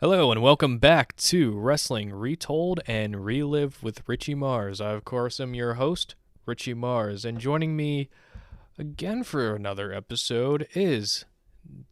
Hello and welcome back to Wrestling Retold and Relived with Richie Mars. I, of course, am your host, Richie Mars, and joining me again for another episode is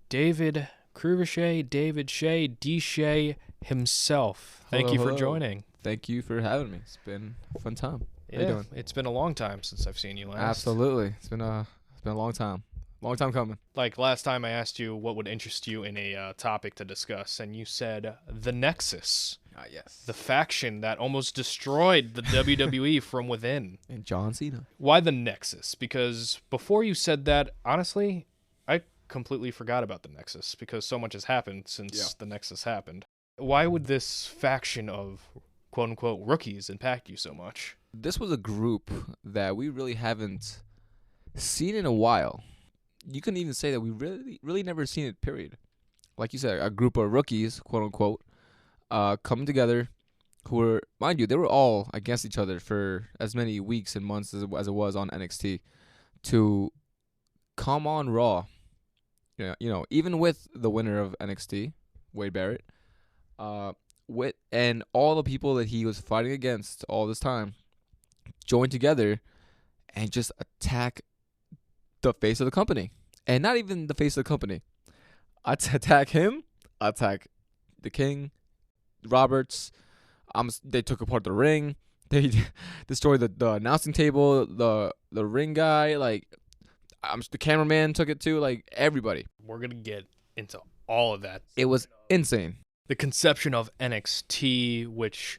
David Cruvachet, David Shea, D-Shea himself. Thank you for joining. Thank you for having me. It's been a fun time. How you Yeah, doing? it's been a long time since I've seen you last. Absolutely. It's been a long time. Long time coming. Like last time I asked you what would interest you in a topic to discuss, and you said the Nexus. Yes. The faction that almost destroyed the WWE from within. And John Cena. Why the Nexus? Because before you said that, honestly, I completely forgot about the Nexus because so much has happened since the Nexus happened. Why would this faction of quote-unquote rookies impact you so much? This was a group that we really haven't seen in a while. You couldn't even say that we really never seen it, period. Like you said, a group of rookies, quote-unquote, coming together who were, mind you, they were all against each other for as many weeks and months as it was on NXT to come on Raw. You know, even with the winner of NXT, Wade Barrett, and all the people that he was fighting against all this time, join together and just attack the face of the company. And not even the face of the company. Attack him, attack the King, Roberts. They took apart the ring. They destroyed the announcing table, the ring guy, the cameraman took it too, everybody. We're going to get into all of that. It was insane. The conception of NXT, which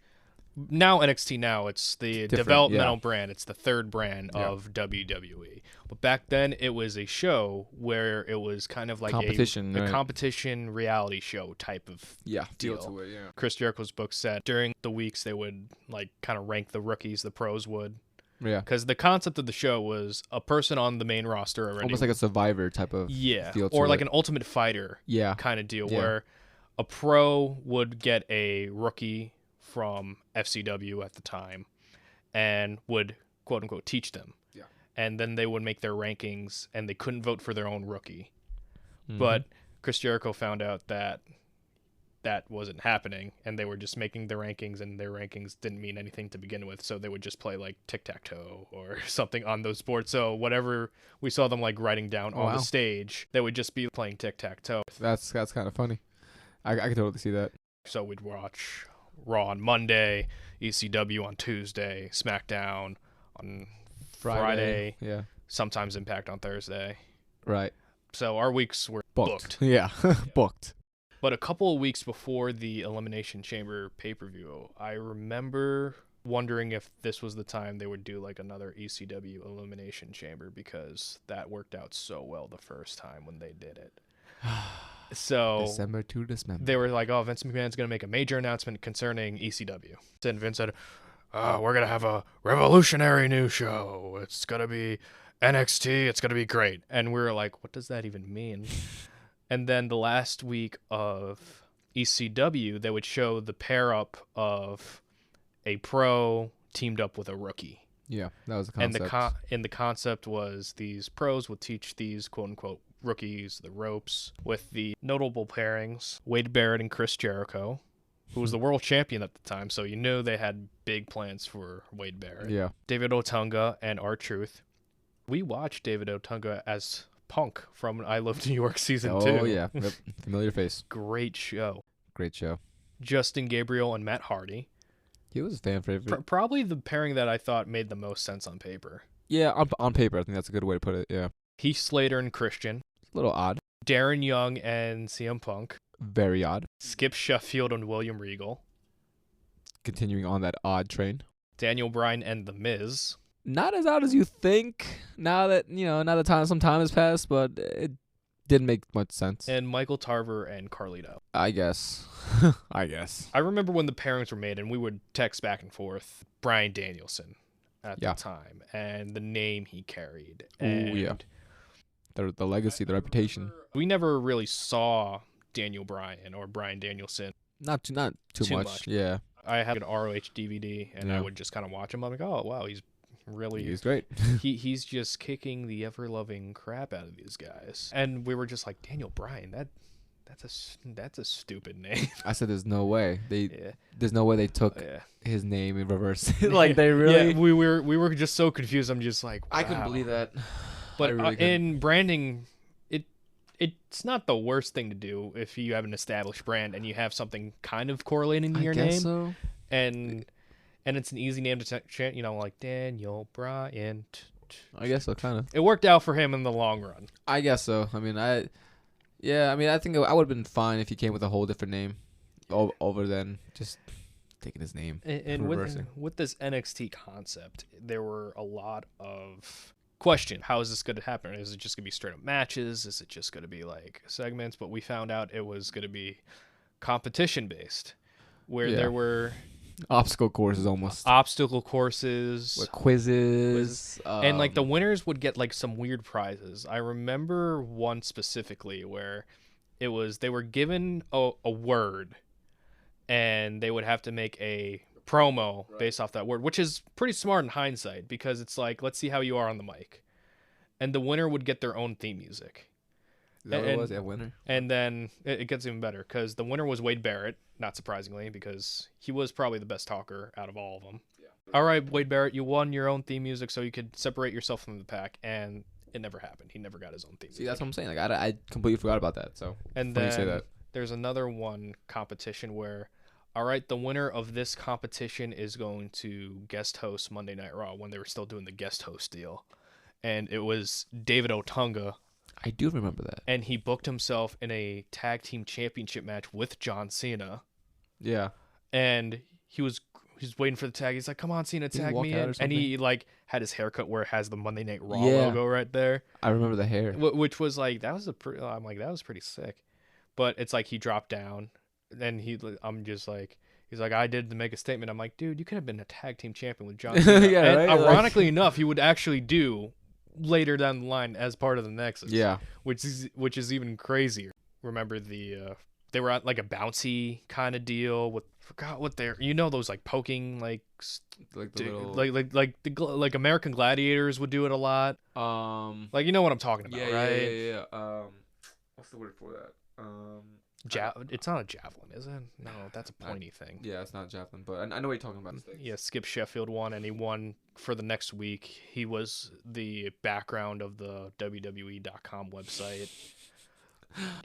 now it's the developmental brand. It's the third brand of WWE. But back then, it was a show where it was kind of like a competition reality show type of deal. To it, Chris Jericho's book said during the weeks they would kind of rank the rookies, the pros would. Yeah. Because the concept of the show was a person on the main roster already. Almost like a Survivor type of feel to or like it. An Ultimate Fighter kind of deal where a pro would get a rookie from FCW at the time and would quote unquote teach them. Yeah. And then they would make their rankings and they couldn't vote for their own rookie. Mm-hmm. But Chris Jericho found out that wasn't happening and they were just making the rankings and their rankings didn't mean anything to begin with. So they would just play like tic-tac-toe or something on those boards. So whatever we saw them writing down on the stage, they would just be playing tic-tac-toe. That's kind of funny. I can totally see that. So we'd watch Raw on Monday, ECW on Tuesday, SmackDown on Friday, sometimes Impact on Thursday. Right. So our weeks were booked. Yeah, booked. But a couple of weeks before the Elimination Chamber pay-per-view, I remember wondering if this was the time they would do another ECW Elimination Chamber because that worked out so well the first time when they did it. So December to December. They were like, oh, Vince McMahon's going to make a major announcement concerning ECW. And Vince said, we're going to have a revolutionary new show. It's going to be NXT. It's going to be great. And we were like, what does that even mean? And then the last week of ECW, they would show the pair up of a pro teamed up with a rookie. Yeah, that was the concept. And the concept was these pros would teach these quote-unquote rookies the ropes with the notable pairings, Wade Barrett and Chris Jericho, who was the world champion at the time, so you knew they had big plans for Wade Barrett. Yeah. David Otunga and R-Truth. We watched David Otunga as Punk from I Love New York Season 2. Oh, yeah. Yep. Familiar face. Great show. Great show. Justin Gabriel and Matt Hardy. He was a fan favorite. Probably the pairing that I thought made the most sense on paper. Yeah, on paper, I think that's a good way to put it, yeah. Heath Slater and Christian. A little odd. Darren Young and CM Punk. Very odd. Skip Sheffield and William Regal. Continuing on that odd train. Daniel Bryan and The Miz. Not as odd as you think. Now that some time has passed, but it didn't make much sense. And Michael Tarver and Carlito. I guess. I remember when the pairings were made, and we would text back and forth Bryan Danielson at the time, and the name he carried. And the legacy, the reputation. We never really saw Daniel Bryan or Bryan Danielson. Not too much. Yeah. I had an ROH DVD, and I would just kind of watch him. I'm like, oh, wow, he's great. he's just kicking the ever-loving crap out of these guys. And we were just like, Daniel Bryan, that That's a stupid name. I said there's no way there's no way they took his name in reverse. They really. Yeah, we were just so confused. I'm just like, wow. I couldn't believe that. But really in branding, it's not the worst thing to do if you have an established brand and you have something kind of correlating to your name. So. And it's an easy name to chant, like Daniel Bryan. I guess so, kind of. It worked out for him in the long run. I guess so. I mean, I think I would have been fine if he came with a whole different name over than just taking his name. And with this NXT concept, there were a lot of questions. How is this going to happen? Is it just going to be straight up matches? Is it just going to be like segments? But we found out it was going to be competition based, where there were obstacle courses almost. Obstacle courses. With quizzes. And like the winners would get like some weird prizes. I remember one specifically where they were given a word and they would have to make a promo based off that word, which is pretty smart in hindsight because it's like, let's see how you are on the mic. And the winner would get their own theme music. Is that what it was? Yeah, winner. And then it gets even better because the winner was Wade Barrett, not surprisingly, because he was probably the best talker out of all of them. Yeah. All right, Wade Barrett, you won your own theme music so you could separate yourself from the pack, and it never happened. He never got his own theme music. See, that's what I'm saying. Like I completely forgot about that. So and then you say that. There's another one competition where, all right, the winner of this competition is going to guest host Monday Night Raw when they were still doing the guest host deal. And it was David Otunga. I do remember that. And he booked himself in a tag team championship match with John Cena. Yeah. And he's waiting for the tag. He's like, "Come on, Cena, tag me in." And he like had his haircut where it has the Monday Night Raw logo right there. I remember the hair. Which was like, that was that was pretty sick. But it's like he dropped down and I'm just like, he's like, "I did to make a statement." I'm like, dude, you could have been a tag team champion with John Cena. Yeah, and right? Ironically enough, he would actually do later down the line as part of the Nexus. Yeah. Which is even crazier. Remember they were at like a bouncy kind of deal with, forgot what they're, those like poking like the little like American Gladiators would do it a lot. Like you know what I'm talking about, right? Yeah. What's the word for that? It's not a javelin, is it? No, that's a pointy thing. Yeah, it's not a javelin, but I know what you're talking about. Yeah, Skip Sheffield won, and he won for the next week. He was the background of the WWE.com website.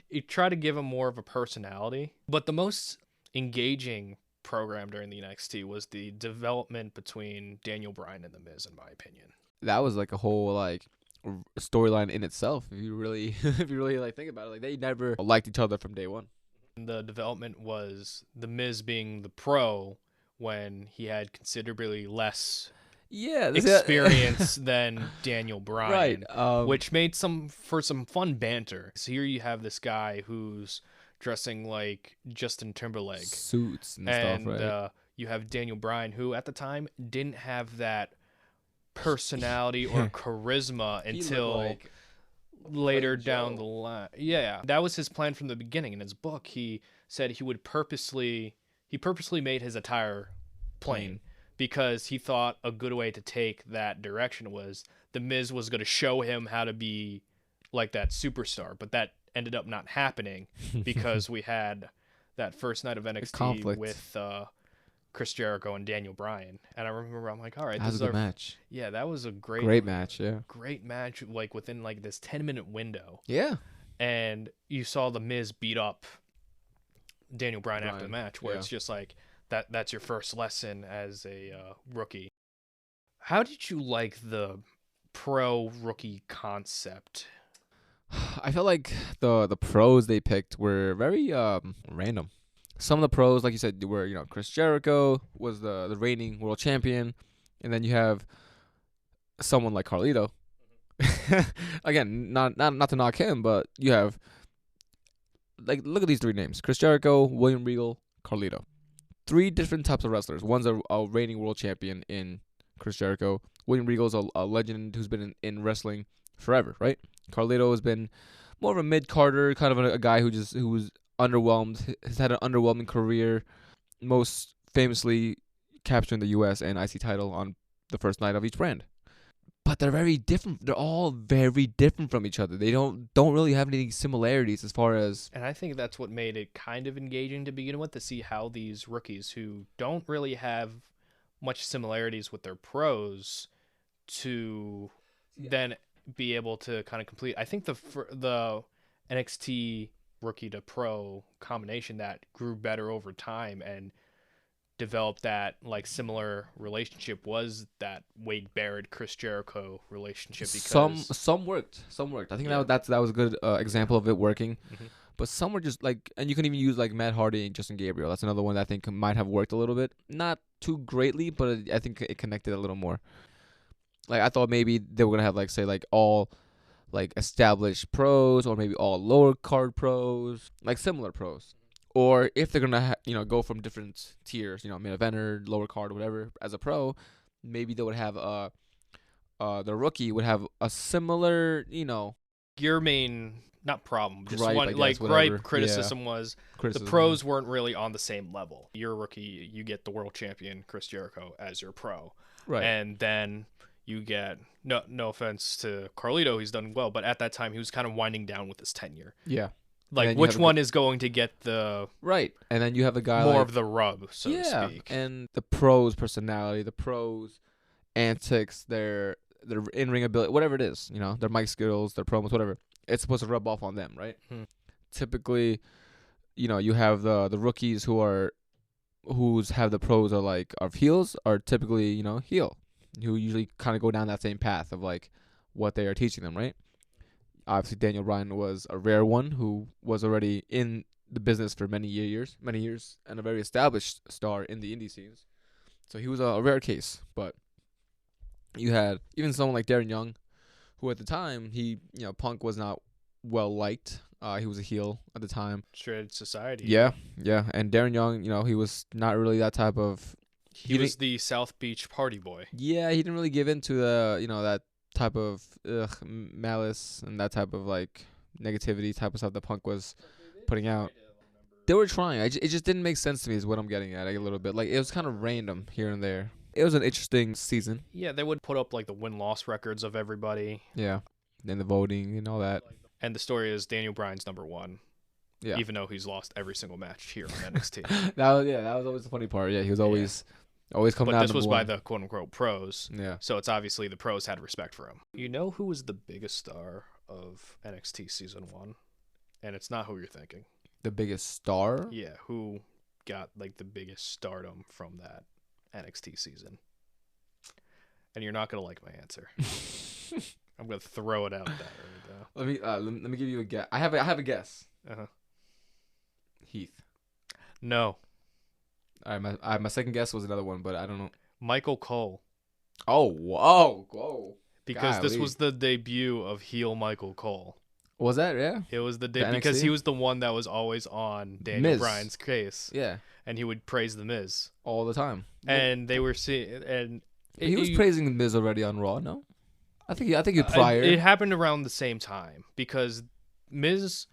He tried to give him more of a personality, but the most engaging program during the NXT was the development between Daniel Bryan and The Miz, in my opinion. That was like a whole like storyline in itself. If you really like think about it, like they never liked each other from day one. The development was The Miz being the pro when he had considerably less experience than Daniel Bryan, right? Which made for some fun banter. So here you have this guy who's dressing like Justin Timberlake, suits and stuff, right? You have Daniel Bryan, who at the time didn't have that personality or charisma until later down the line. Yeah, that was his plan from the beginning. In his book, he said he purposely made his attire plain because he thought a good way to take that direction was The Miz was going to show him how to be like that superstar, but that ended up not happening because we had that first night of NXT with Chris Jericho and Daniel Bryan, and I remember I'm like, all right, that was a good match. Yeah, that was a great match. Yeah, great match. Like within like this 10-minute window. Yeah, and you saw The Miz beat up Daniel Bryan after the match, where it's just like that's your first lesson as a rookie. How did you like the pro rookie concept? I felt like the pros they picked were very random. Some of the pros, like you said, were Chris Jericho was the reigning world champion, and then you have someone like Carlito. Again, not to knock him, but you have like look at these three names: Chris Jericho, William Regal, Carlito. Three different types of wrestlers. One's a reigning world champion in Chris Jericho. William Regal's a legend who's been in wrestling forever, right? Carlito has been more of a mid-carder, kind of a guy who was underwhelmed, has had an underwhelming career, most famously capturing the US and IC title on the first night of each brand. but they're very different. They're all very different from each other. They don't really have any similarities as far as. And I think that's what made it kind of engaging to begin with, to see how these rookies who don't really have much similarities with their pros to then be able to kind of complete. I think the NXT rookie to pro combination that grew better over time and developed that like similar relationship was that Wade Barrett Chris Jericho relationship. Because some worked. I think that was a good example of it working. Mm-hmm. But some were just like, and you can even use like Matt Hardy and Justin Gabriel. That's another one that I think might have worked a little bit, not too greatly, but I think it connected a little more. Like I thought maybe they were gonna have like say like all like established pros, or maybe all lower card pros, like similar pros. Or if they're gonna go from different tiers, main eventer, lower card, whatever, as a pro, maybe they would have the rookie would have a similar, your main not problem, just gripe, one guess, like whatever. gripe criticism was the pros weren't really on the same level. You're a rookie, you get the world champion Chris Jericho as your pro, right? And then you get no offense to Carlito, he's done well, but at that time he was kind of winding down with his tenure. Yeah. Like, which one is going to get the... Right. And then you have a guy more of the rub, so to speak. And the pros' personality, the pros' antics, their in-ring ability, whatever it is, their mic skills, their promos, whatever. It's supposed to rub off on them, right? Typically, you have the rookies who have the pros are heels, are typically, heel, who usually kind of go down that same path of, like, what they are teaching them, right? Obviously, Daniel Bryan was a rare one who was already in the business for many years, and a very established star in the indie scenes. So he was a rare case. But you had even someone like Darren Young, who at the time, Punk was not well liked. He was a heel at the time. Shredded society. Yeah. And Darren Young, he was not really that type of... He was the South Beach party boy. Yeah, he didn't really give in to the, that type of malice and that type of like negativity type of stuff that Punk was putting out. They were trying. It just didn't make sense to me is what I'm getting at a little bit. Like, it was kind of random here and there. It was an interesting season. Yeah, they would put up like the win-loss records of everybody. Yeah, and the voting and all that. And the story is Daniel Bryan's number one. Yeah. Even though he's lost every single match here on NXT. that was always the funny part. Yeah, he was always coming out. But this was by the quote-unquote pros. Yeah. So it's obviously the pros had respect for him. You know who was the biggest star of NXT Season 1? And it's not who you're thinking. The biggest star? Yeah, who got like the biggest stardom from that NXT season. And you're not going to like my answer. I'm going to throw it out there. Let me give you a guess. I have a guess. Uh-huh. Heath. No. All right, my second guess was another one, but I don't know. Michael Cole. Oh, whoa. Because this was the debut of heel Michael Cole. Was that, yeah? It was the debut because he was the one that was always on Daniel Bryan's case. Yeah. And he would praise The Miz. All the time. And they were seeing... and he was praising The Miz already on Raw, no? I think prior. It happened around the same time because Miz...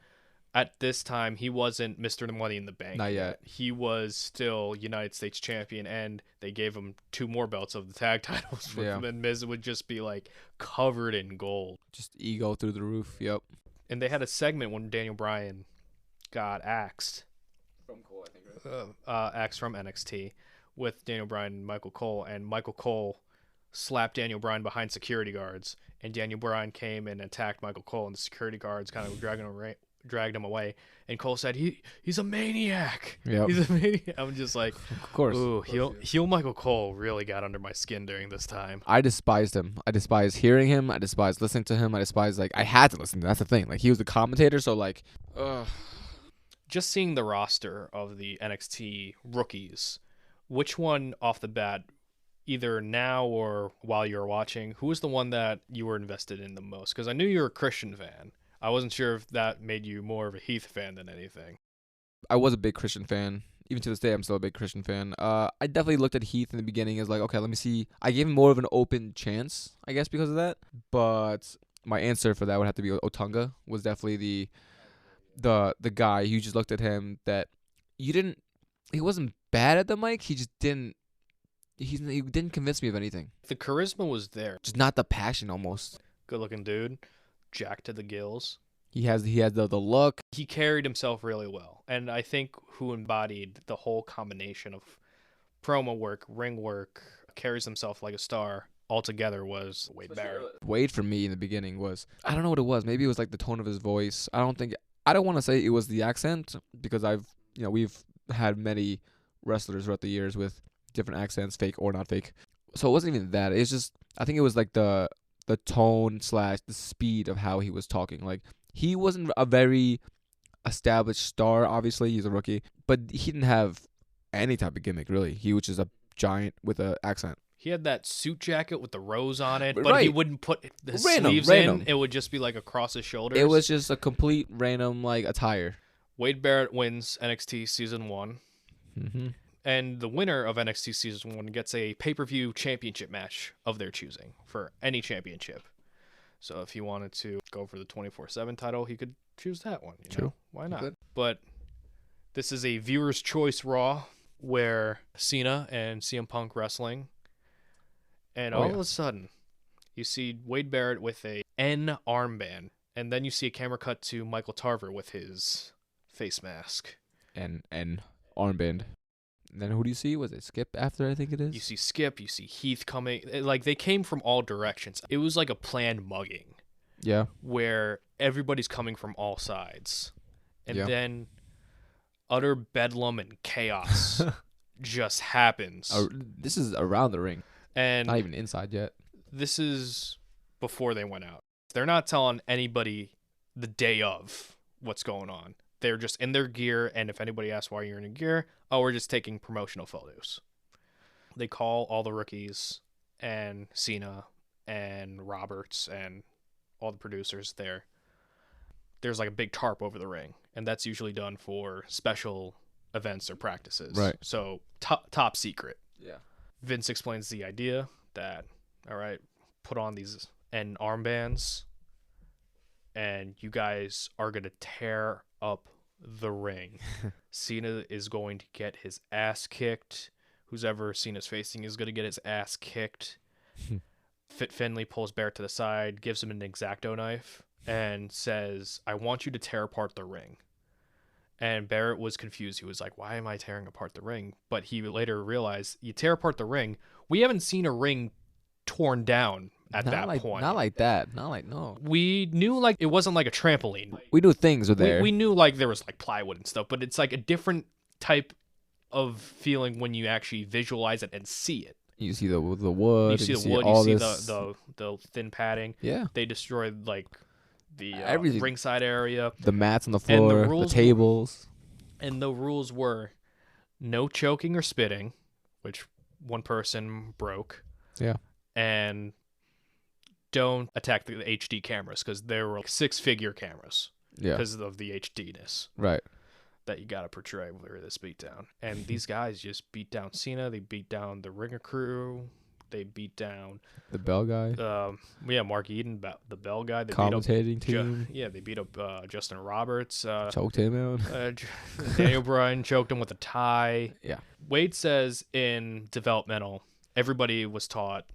At this time, he wasn't Mr. Money in the Bank. Not yet. He was still United States champion, and they gave him 2 more belts of the tag titles. And Miz would just be like covered in gold. Just ego through the roof. Yep. And they had a segment when Daniel Bryan got axed. From Cole, I think, right? Axed from NXT with Daniel Bryan and Michael Cole. And Michael Cole slapped Daniel Bryan behind security guards. And Daniel Bryan came and attacked Michael Cole, and the security guards kind of dragged him away, and Cole said he's a maniac. Yep. He's a maniac. I'm just like, of course. Ooh, heel Michael Cole really got under my skin during this time. I despised him. I despised hearing him. I despised listening to him. I despised I had to listen to him. That's the thing. Like, he was the commentator, so just seeing the roster of the NXT rookies, which one off the bat, either now or while you were watching, who was the one that you were invested in the most? Because I knew you were a Christian fan. I wasn't sure if that made you more of a Heath fan than anything. I was a big Christian fan. Even to this day, I'm still a big Christian fan. I definitely looked at Heath in the beginning as like, okay, let me see. I gave him more of an open chance, I guess, because of that. But my answer for that would have to be Otunga. Was definitely the guy. You just looked at him that he wasn't bad at the mic. He just didn't he didn't convince me of anything. The charisma was there. Just not the passion almost. Good looking dude, jacked to the gills. He has the look. He carried himself really well, and I think who embodied the whole combination of promo work, ring work, carries himself like a star altogether was Wade Barrett. Wade for me in the beginning was, I don't know what it was. Maybe it was like the tone of his voice. I don't want to say it was the accent because we've had many wrestlers throughout the years with different accents, fake or not fake. So it wasn't even that. It's just, I think it was like the tone / the speed of how he was talking. Like, he wasn't a very established star, obviously. He's a rookie. But he didn't have any type of gimmick, really. He was just a giant with an accent. He had that suit jacket with the rose on it, but right. He wouldn't put the sleeves in. It would just be like across his shoulders. It was just a complete random like attire. Wade Barrett wins NXT Season 1. Mm-hmm. And the winner of NXT Season 1 gets a pay-per-view championship match of their choosing for any championship. So if he wanted to go for the 24/7 title, he could choose that one. You know? Why not? But this is a viewer's choice Raw where Cena and CM Punk wrestling. And all of a sudden, you see Wade Barrett with a N armband. And then you see a camera cut to Michael Tarver with his face mask. And armband. And then who do you see? Was it Skip after, I think it is? You see Skip. You see Heath coming. Like, they came from all directions. It was like a planned mugging. Yeah. Where everybody's coming from all sides. And then utter bedlam and chaos just happens. This is around the ring. And not even inside yet. This is before they went out. They're not telling anybody the day of what's going on. They're just in their gear, and if anybody asks why you're in your gear, we're just taking promotional photos. They call all the rookies and Cena and Roberts and all the producers there. There's like a big tarp over the ring, and that's usually done for special events or practices. Right. So top secret. Yeah. Vince explains the idea that, all right, put on these N armbands, and you guys are going to tear up the ring. Cena is going to get his ass kicked. Whoever Cena's facing is going to get his ass kicked. Finley pulls Barrett to the side, gives him an X-Acto knife, and says, I want you to tear apart the ring. And Barrett was confused. He was like, why am I tearing apart the ring? But he later realized, you tear apart the ring. We haven't seen a ring torn down at that point. Not like that. Not like, no. We knew like it wasn't like a trampoline. We knew things were there. We knew like there was like plywood and stuff, but it's like a different type of feeling when you actually visualize it and see it. You see the wood. You see the wood. You see the thin padding. Yeah. They destroyed like the ringside area, the mats on the floor, the tables. And the rules were no choking or spitting, which one person broke. Yeah. And don't attack the HD cameras because they were like 6-figure cameras. Yeah. Because of the HDness. Right. That you got to portray with this beatdown. And these guys just beat down Cena. They beat down the Ringer crew. They beat down the Bell guy. Mark Eden, the Bell guy. They commentating beat up, team. they beat up Justin Roberts. Choked him out. Daniel Bryan choked him with a tie. Yeah. Wade says in developmental, everybody was taught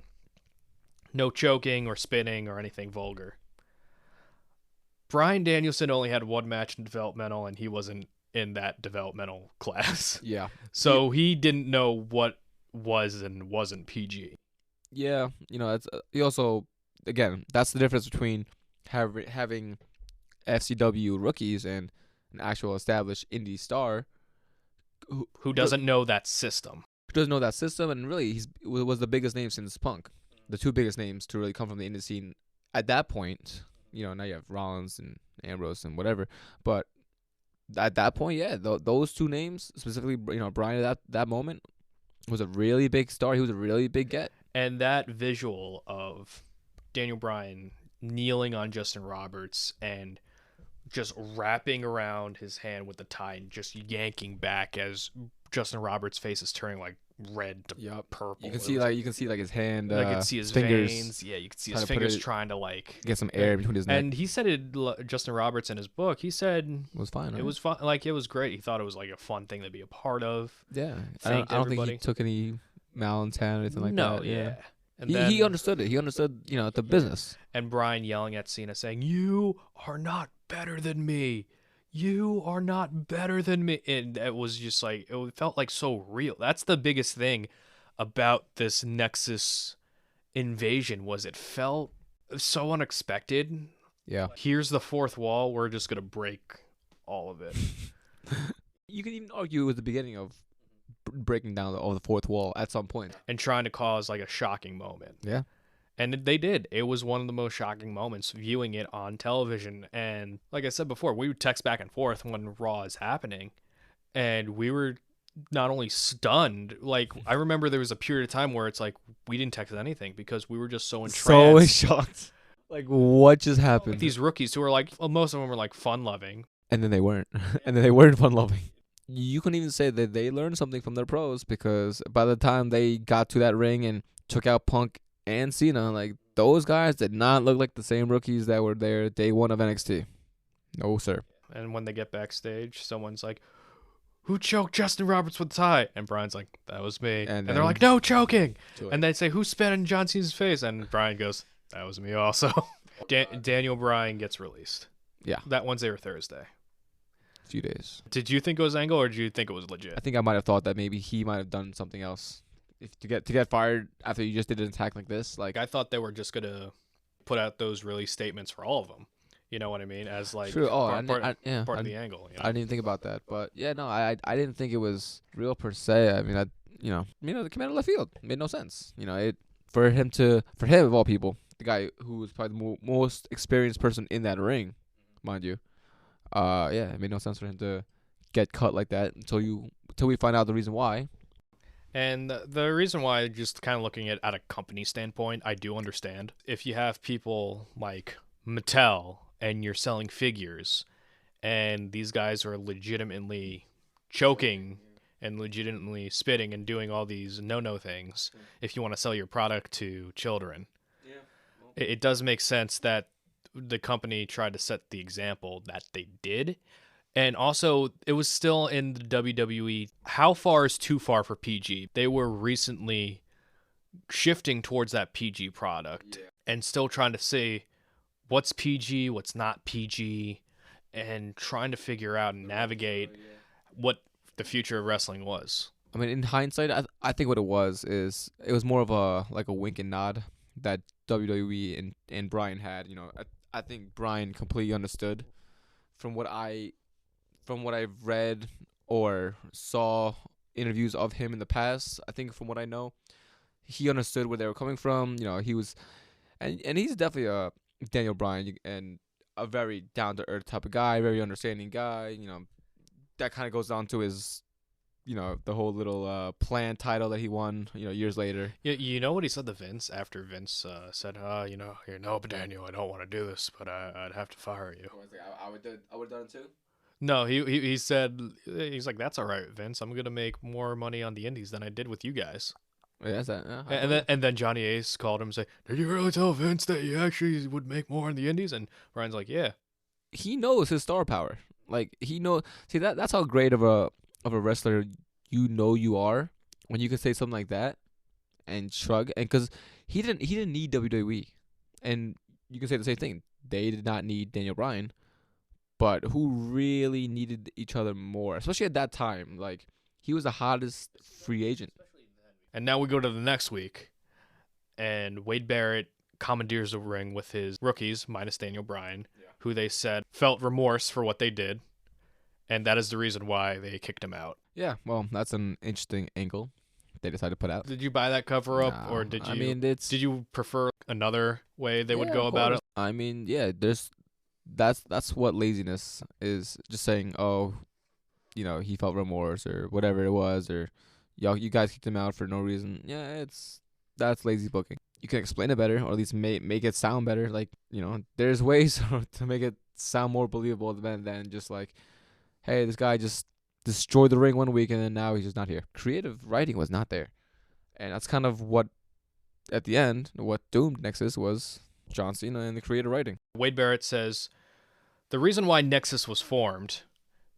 no choking or spitting or anything vulgar. Bryan Danielson only had one match in developmental, and he wasn't in that developmental class. Yeah. So he didn't know what was and wasn't PG. Yeah, that's he also, again, that's the difference between having FCW rookies and an actual established indie star who doesn't know that system. Who doesn't know that system, and really he was the biggest name since Punk. The two biggest names to really come from the indie scene at that point. Now you have Rollins and Ambrose and whatever, but at that point, yeah, those two names specifically, Bryan at that moment was a really big star. He was a really big get. And that visual of Daniel Bryan kneeling on Justin Roberts and just wrapping around his hand with the tie and just yanking back as Justin Roberts' face is turning like red to purple. You can see his hand. I could see his fingers. Veins. Yeah, you could see his fingers trying to like get some air between his neck. And he said it. Justin Roberts in his book, he said it was fine. It was fun. Like it was great. He thought it was like a fun thing to be a part of. Yeah, I don't think he took any malintent or anything like No, that. yeah. And he understood it. He understood, the business. And Bryan yelling at Cena saying, "You are not better than me. You are not better than me." And it was just like, it felt like so real. That's the biggest thing about this Nexus invasion, was it felt so unexpected. Yeah. Here's the fourth wall. We're just going to break all of it. You can even argue it was the beginning of breaking down the fourth wall at some point. And trying to cause like a shocking moment. Yeah. And they did. It was one of the most shocking moments viewing it on television. And like I said before, we would text back and forth when Raw is happening. And we were not only stunned, like I remember there was a period of time where it's like we didn't text anything because we were just so entranced. So shocked. Like, what just happened? Like these rookies who were like, well, most of them were like fun-loving. And then they weren't. And then they weren't fun-loving. You can even say that they learned something from their pros, because by the time they got to that ring and took out Punk and Cena, like, those guys did not look like the same rookies that were there day one of NXT. No, sir. And when they get backstage, someone's like, "Who choked Justin Roberts with the tie?" And Bryan's like, "That was me." And they're like, "No choking." And they say, "Who spat in John Cena's face?" And Bryan goes, "That was me also." Daniel Bryan gets released. Yeah. That Wednesday or Thursday. Few days. Did you think it was angle, or did you think it was legit? I think I might have thought that maybe he might have done something else. If to get fired after you just did an attack like this, like, I thought they were just gonna put out those release statements for all of them. You know what I mean? As like true. Oh, part of the angle. You know? I didn't even think about that, but yeah, no, I didn't think it was real per se. I mean, the command of left field made no sense. For him of all people, the guy who was probably the most experienced person in that ring, mind you. Yeah, it made no sense for him to get cut like that until we find out the reason why. And the reason why, just kind of looking at a company standpoint, I do understand. If you have people like Mattel and you're selling figures, and these guys are legitimately choking and legitimately spitting and doing all these no-no things, if you want to sell your product to children, it does make sense that the company tried to set the example that they did. And also, it was still in the WWE. How far is too far for PG? They were recently shifting towards that PG product and still trying to say what's PG, what's not PG, and trying to figure out and navigate what the future of wrestling was. I mean, in hindsight, I think what it was more of a wink and nod that WWE and Bryan had. I think Bryan completely understood from what I've read or saw interviews of him in the past. I think from what I know, he understood where they were coming from. He was, and he's definitely a Daniel Bryan and a very down to earth type of guy, very understanding guy. That kind of goes down to his, the whole little plan title that he won, years later. You know what he said to Vince after Vince said, but Daniel, I don't want to do this, but I'd have to fire you. I would have done it too. No, he said, he's like, "That's all right, Vince. I'm gonna make more money on the indies than I did with you guys." Yeah, and then Johnny Ace called him and said, "Did you really tell Vince that you actually would make more in the indies?" And Bryan's like, "Yeah." He knows his star power. Like, he knows. See, that's how great of a wrestler you are when you can say something like that and shrug. And because he didn't need WWE, and you can say the same thing. They did not need Daniel Bryan. But who really needed each other more, especially at that time? Like, he was the hottest free agent. And now we go to the next week, and Wade Barrett commandeers the ring with his rookies, minus Daniel Bryan, who they said felt remorse for what they did, and that is the reason why they kicked him out. Yeah, well, that's an interesting angle they decided to put out. Did you buy that cover up, or did you? I mean, did you prefer another way they would go about it? I mean, yeah, that's what laziness is. Just saying, oh, he felt remorse or whatever it was, or you guys kicked him out for no reason. Yeah, that's lazy booking. You can explain it better, or at least make it sound better. Like, there's ways to make it sound more believable than just like, hey, this guy just destroyed the ring one week and then now he's just not here. Creative writing was not there, and that's kind of what, at the end, what doomed Nexus was John Cena and the creative writing. Wade Barrett says the reason why Nexus was formed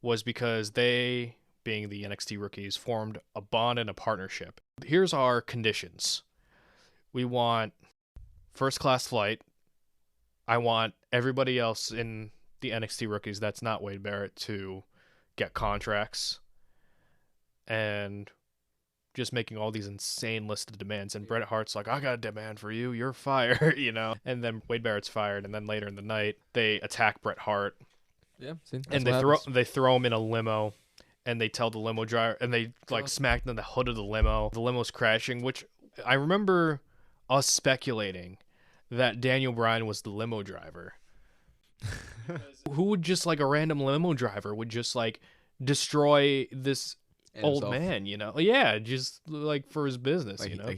was because they being the NXT rookies, formed a bond and a partnership. Here's our conditions. We want first class flight. I want everybody else in the NXT rookies that's not Wade Barrett to get contracts. And just making all these insane list of demands. And Bret Hart's like, I got a demand for you. You're fired, you know? And then Wade Barrett's fired. And then later in the night, they attack Bret Hart. Yeah. And they throw him in a limo. And they tell the limo driver, and they like smack on the hood of the limo. The limo's crashing, which I remember us speculating that Daniel Bryan was the limo driver. Who would just like a random limo driver would just like destroy this old man, you know? Yeah, just like for his business, like, you know?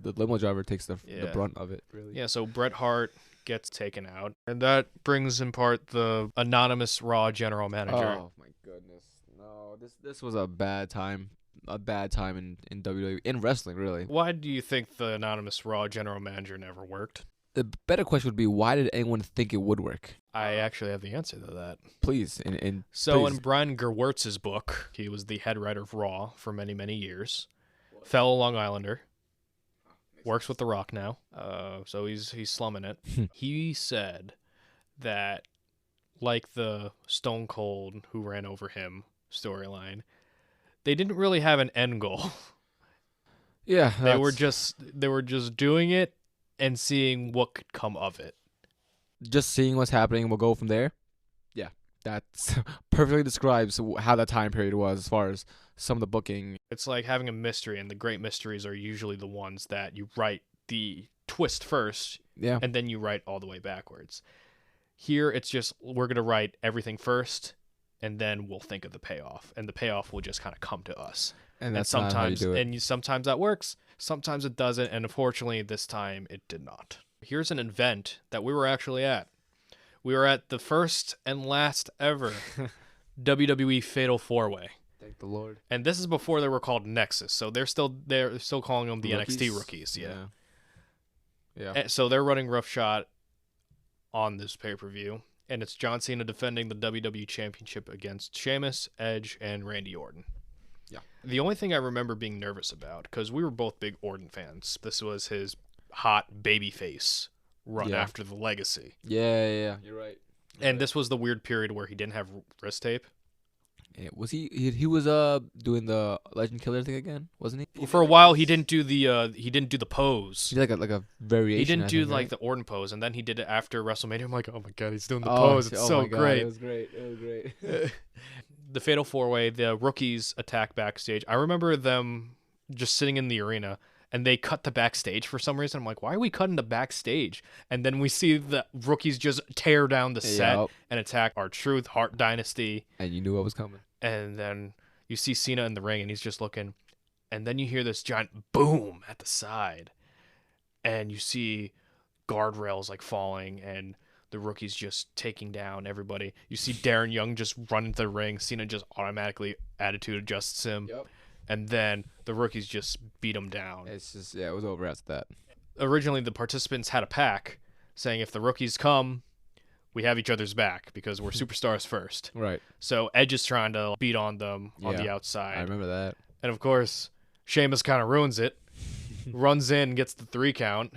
The limo driver takes the brunt of it, really. Yeah, so Bret Hart gets taken out. And that brings in part the anonymous Raw general manager. Oh, my goodness. No, this was a bad time. A bad time in WWE, in wrestling, really. Why do you think the anonymous Raw general manager never worked? The better question would be, why did anyone think it would work? I actually have the answer to that. Please. So in Brian Gerwertz's book, he was the head writer of Raw for many, many years. Fellow Long Islander. Works with The Rock now. So he's slumming it. He said that, like the Stone Cold who ran over him storyline, they didn't really have an end goal. Yeah. They were just doing it and seeing what could come of it. Just seeing what's happening, we'll go from there. Yeah, that perfectly describes how that time period was as far as some of the booking. It's like having a mystery, and the great mysteries are usually the ones that you write the twist first, and then you write all the way backwards. Here, it's just, we're going to write everything first, and then we'll think of the payoff, and the payoff will just kind of come to us. And that's sometimes, not how you do it. And sometimes that works, sometimes it doesn't, and unfortunately, this time it did not. Here's an event that we were actually at. We were at the first and last ever WWE Fatal 4-Way. Thank the Lord. And this is before they were called Nexus, so they're still calling them the NXT rookies. Yeah. And so they're running roughshod on this pay-per-view, and it's John Cena defending the WWE Championship against Sheamus, Edge, and Randy Orton. Yeah. The only thing I remember being nervous about, because we were both big Orton fans, this was his hot babyface run after the Legacy. Yeah, you're right. And this was the weird period where he didn't have wrist tape. Yeah, was he was doing the Legend Killer thing again, wasn't he? For a while he didn't do the pose. He did like a variation. He didn't do like the Orton pose, and then he did it after WrestleMania. I'm like, oh my god, he's doing the pose. It's so great. It was great. The Fatal 4-Way, the rookies attack backstage. I remember them just sitting in the arena, and they cut the backstage for some reason. I'm like, why are we cutting the backstage? And then we see the rookies just tear down the set and attack R-Truth, Hart Dynasty. And you knew what was coming. And then you see Cena in the ring, and he's just looking. And then you hear this giant boom at the side. And you see guardrails like falling, and the rookies just taking down everybody. You see Darren Young just run into the ring. Cena just automatically attitude adjusts him. Yep. And then the rookies just beat him down. It's just, it was over after that. Originally, the participants had a pack saying if the rookies come, we have each other's back because we're superstars first. Right. So Edge is trying to beat on them on the outside. I remember that. And of course, Sheamus kind of ruins it, runs in, gets the 3 count,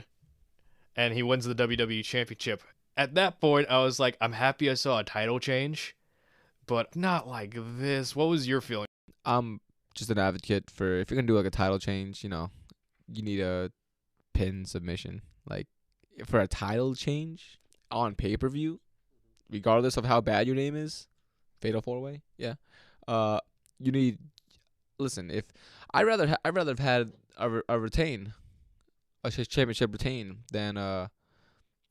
and he wins the WWE Championship. At that point, I was like, I'm happy I saw a title change, but not like this. What was your feeling? I'm just an advocate for, if you're going to do like a title change, you know, you need a pin submission. Like, for a title change on pay-per-view, regardless of how bad your name is, Fatal 4-Way, you need, listen, if I'd rather have had a retain, a championship retain than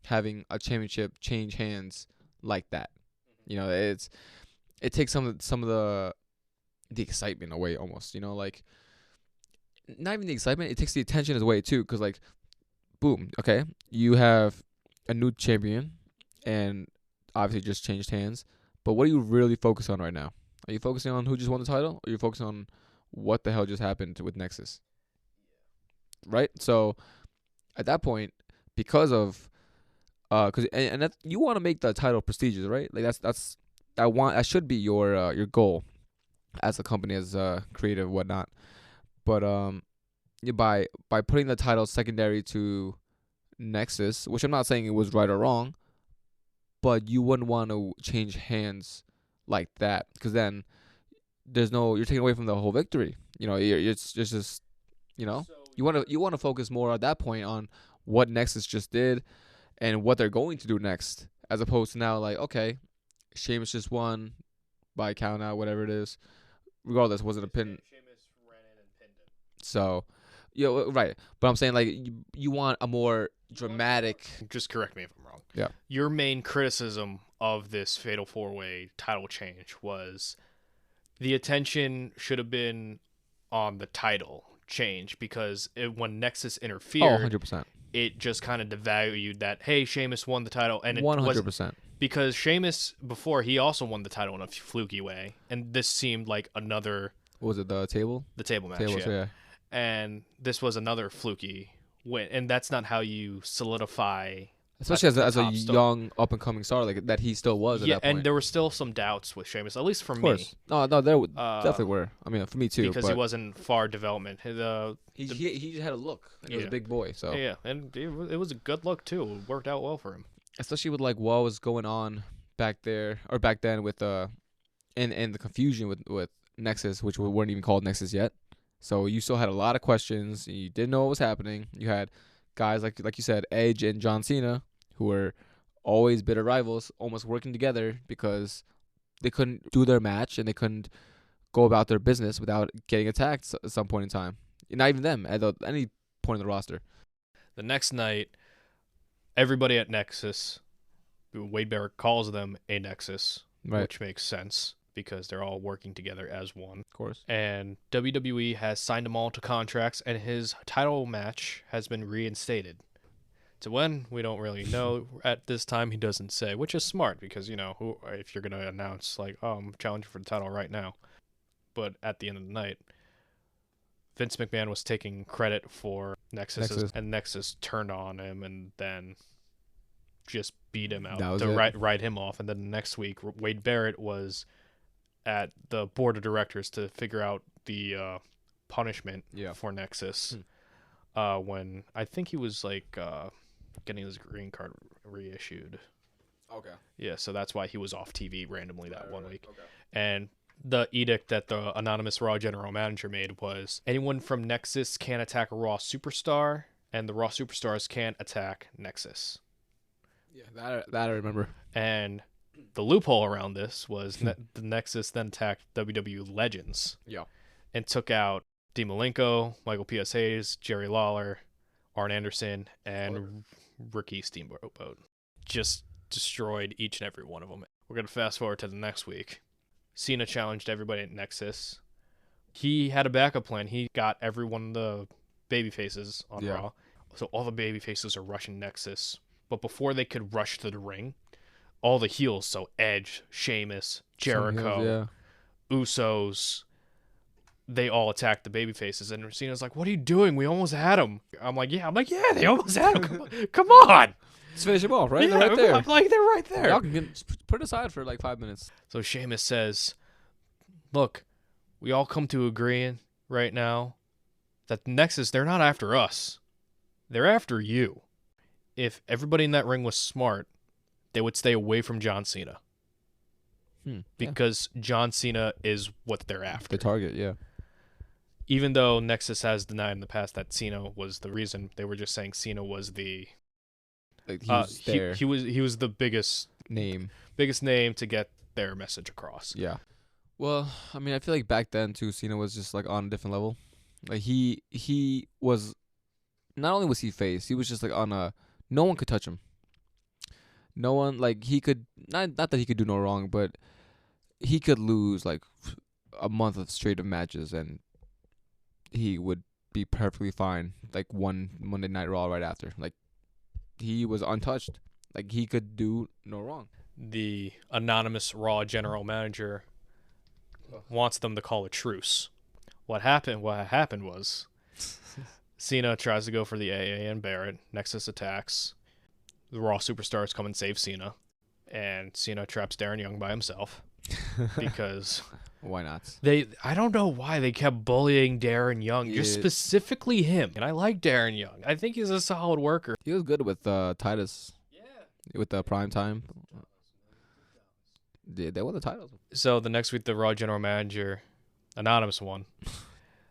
having a championship change hands like that. You know, it takes some of the excitement away almost, you know, like not even the excitement, it takes the attention away too, because like boom, okay, you have a new champion and obviously just changed hands, but what are you really focused on right now? Are you focusing on who just won the title, or are you focusing on what the hell just happened with Nexus? Right? So at that point, because of because that, you want to make the title prestigious, right? Like that should be your goal. as a company, as creative, whatnot. But by putting the title secondary to Nexus, which I'm not saying it was right or wrong, but you wouldn't want to change hands like that, because then you're taking away from the whole victory. It's just you want to focus more at that point on what Nexus just did and what they're going to do next, as opposed to now, like, okay, Sheamus just won by count out, whatever it is. Regardless, wasn't a pin. Sheamus ran in and pinned him. So, right. But I'm saying, like, you want a more dramatic. Just correct me if I'm wrong. Yeah. Your main criticism of this Fatal 4-Way title change was the attention should have been on the title change, because when Nexus interfered, 100%. It just kind of devalued that, hey, Sheamus won the title. And it 100%. Because Sheamus, before, he also won the title in a fluky way. And this seemed like another... What was it, the table? The table match, Table, yeah. So yeah. And this was another fluky win. And that's not how you solidify... Especially as a young, up-and-coming star like that he still was at that point. And there were still some doubts with Sheamus, at least for me. Of course. No, there definitely were. I mean, for me too. Because he wasn't far development. He just had a look. He was a big boy. So yeah, and it was a good look too. It worked out well for him. Especially with like what was going on back then with and the confusion with Nexus, which we weren't even called Nexus yet. So you still had a lot of questions. You didn't know what was happening. You had guys like you said, Edge and John Cena, who were always bitter rivals, almost working together because they couldn't do their match and they couldn't go about their business without getting attacked at some point in time. Not even them, at any point in the roster. The next night, everybody at Nexus, Wade Barrett calls them a Nexus, right, which makes sense because they're all working together as one. Of course. And WWE has signed them all to contracts, and his title match has been reinstated. To when, we don't really know. At this time, he doesn't say, which is smart because, if you're going to announce, like, oh, I'm challenging for the title right now. But at the end of the night, Vince McMahon was taking credit for Nexus. And Nexus turned on him and then just beat him out to write him off. And then the next week, Wade Barrett was at the board of directors to figure out the punishment for Nexus. When I think he was like getting his green card reissued. Okay. Yeah, so that's why he was off TV randomly that one week. Okay. And the edict that the anonymous Raw general manager made was anyone from Nexus can't attack a Raw superstar, and the Raw superstars can't attack Nexus. Yeah, that I remember. And the loophole around this was the Nexus then attacked WWE legends. Yeah. And took out Dean Malenko, Michael P.S. Hayes, Jerry Lawler, Arn Anderson, and Ricky Steamboat. Just destroyed each and every one of them. We're going to fast forward to the next week. Cena challenged everybody at Nexus. He had a backup plan. He got every one of the babyfaces on Raw. So all the babyfaces are rushing Nexus. But before they could rush to the ring, all the heels, so Edge, Sheamus, Jericho, Usos, they all attacked the babyfaces. And Cena's like, what are you doing? We almost had him. I'm like, yeah, they almost had him. Come on. Just finish him off, right? Yeah, they're right there. I'm like, they're right there. Y'all can put it aside for like 5 minutes. So Sheamus says, look, we all come to agreeing right now that the Nexus, they're not after us. They're after you. If everybody in that ring was smart, they would stay away from John Cena. Because John Cena is what they're after. The target, yeah. Even though Nexus has denied in the past that Cena was the reason, they were just saying Cena was the... Like he was there. He was the biggest name to get their message across. Yeah. Well, I mean, I feel like back then too, Cena was just like on a different level. Like he was, not only was he face, he was just like on a, no one could touch him. No one, like, he could not that he could do no wrong, but he could lose like a month of straight of matches and he would be perfectly fine. Like one Monday Night Raw right after, like. He was untouched. Like, he could do no wrong. The anonymous Raw general manager wants them to call a truce. What happened was Cena tries to go for the AA and Barrett. Nexus attacks. The Raw superstars come and save Cena. And Cena traps Darren Young by himself because Why not? I don't know why they kept bullying Darren Young, just specifically him. And I like Darren Young. I think he's a solid worker. He was good with Titus. Yeah. With the prime time. They won the titles. So the next week, the Raw general manager, anonymous one,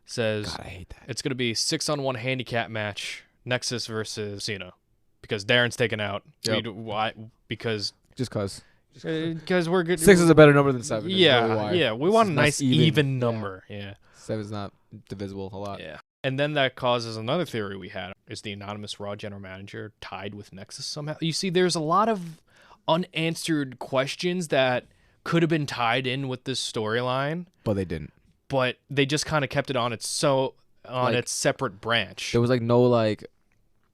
says God, I hate that. It's going to be 6-on-1 handicap match, Nexus versus Cena, because Darren's taken out. Yep. Why? Because we're good. 6 is a better number than 7. Yeah. We want a nice even number. Yeah. 7's not divisible a lot. Yeah. And then that causes another theory we had. Is the anonymous Raw general manager tied with Nexus somehow? You see, there's a lot of unanswered questions that could have been tied in with this storyline. But they didn't. But they just kind of kept it on its separate branch. There was no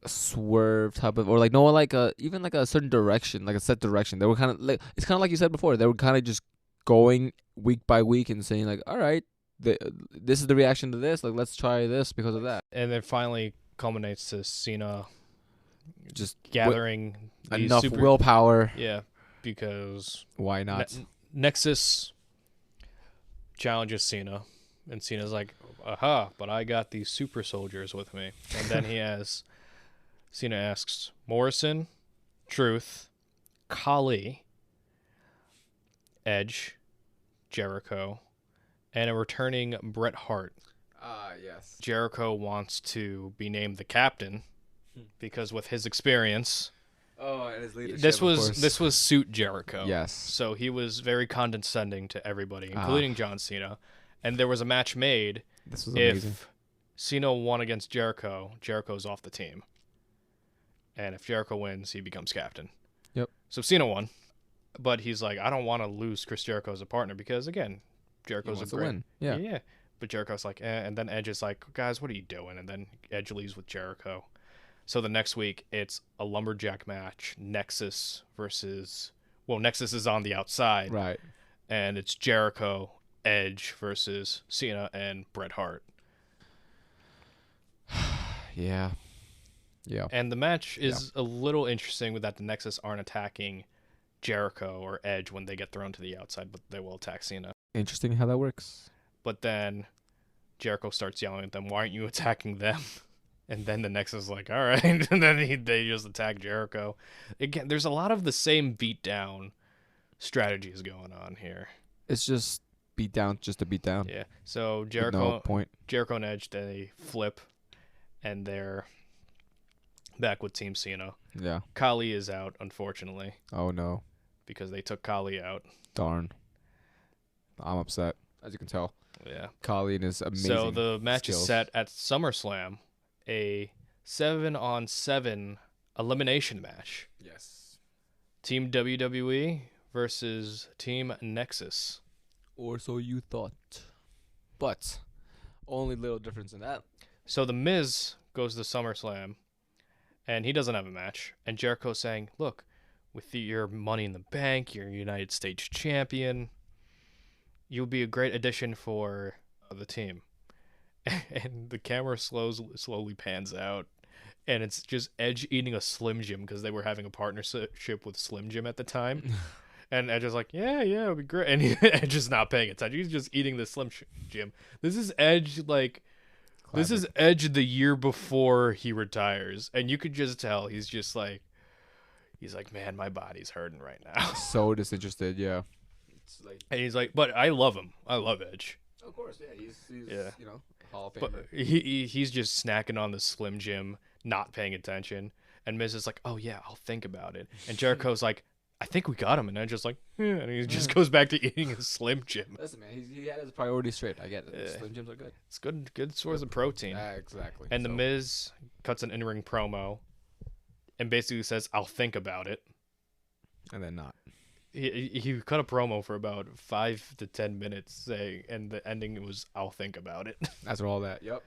swerve type of, or even a certain direction, like a set direction. They were kind of it's kind of like you said before. They were kind of just going week by week and saying all right, this is the reaction to this. Let's try this because of that. And then finally culminates to Cena just gathering enough willpower. Yeah, because why not? Nexus challenges Cena, and Cena's like, aha, but I got these super soldiers with me. And then Cena asks Morrison, Truth, Khali, Edge, Jericho, and a returning Bret Hart. Yes. Jericho wants to be named the captain because with his experience... Oh, and his leadership, this was suit Jericho. Yes. So he was very condescending to everybody, including John Cena. And there was a match made. This was amazing. If Cena won against Jericho, Jericho's off the team. And if Jericho wins, he becomes captain. Yep. So Cena won, but he's like, I don't want to lose Chris Jericho as a partner because again, Jericho's a great win. Yeah. Yeah. But Jericho's like, and then Edge is like, guys, what are you doing? And then Edge leaves with Jericho. So the next week, it's a lumberjack match, Nexus is on the outside. Right. And it's Jericho, Edge versus Cena and Bret Hart. Yeah. Yeah. And the match is a little interesting with that the Nexus aren't attacking Jericho or Edge when they get thrown to the outside, but they will attack Cena. Interesting how that works. But then Jericho starts yelling at them, why aren't you attacking them? And then the Nexus is like, all right. And then they just attack Jericho. Again, there's a lot of the same beatdown strategies going on here. It's just beat down, just a beat down. Yeah. So Jericho and Edge, they flip, and they're back with Team Cena. Yeah. Khali is out, unfortunately. Oh, no. Because they took Khali out. Darn. I'm upset, as you can tell. Yeah. Khali and his amazing So the match skills. is set at SummerSlam, a 7-on-7 elimination match. Yes. Team WWE versus Team Nexus. Or so you thought. But only little difference in that. So the Miz goes to SummerSlam, and he doesn't have a match. And Jericho's saying, look, with your Money in the Bank, you're United States champion, you'll be a great addition for the team. And the camera slowly pans out, and it's just Edge eating a Slim Jim because they were having a partnership with Slim Jim at the time. And Edge is like, yeah, it'll be great. And Edge is not paying attention. He's just eating the Slim Jim. This is Edge, this is Edge the year before he retires. And you could just tell he's like, man, my body's hurting right now. So disinterested, yeah. And he's like, but I love him. I love Edge. Of course, yeah. He's Hall of Famer. But he's just snacking on the Slim Jim, not paying attention. And Miz is like, oh, yeah, I'll think about it. And Jericho's like, I think we got him. And Edge's like, yeah. And he just goes back to eating his Slim Jim. Listen, man, he had his priorities straight. I get it. Yeah. Slim Jims are good. It's good source of protein. Exactly. And the Miz cuts an in-ring promo and basically says, I'll think about it. And then not. He cut a promo for about 5 to 10 minutes, and the ending was, I'll think about it. That's all that. Yep.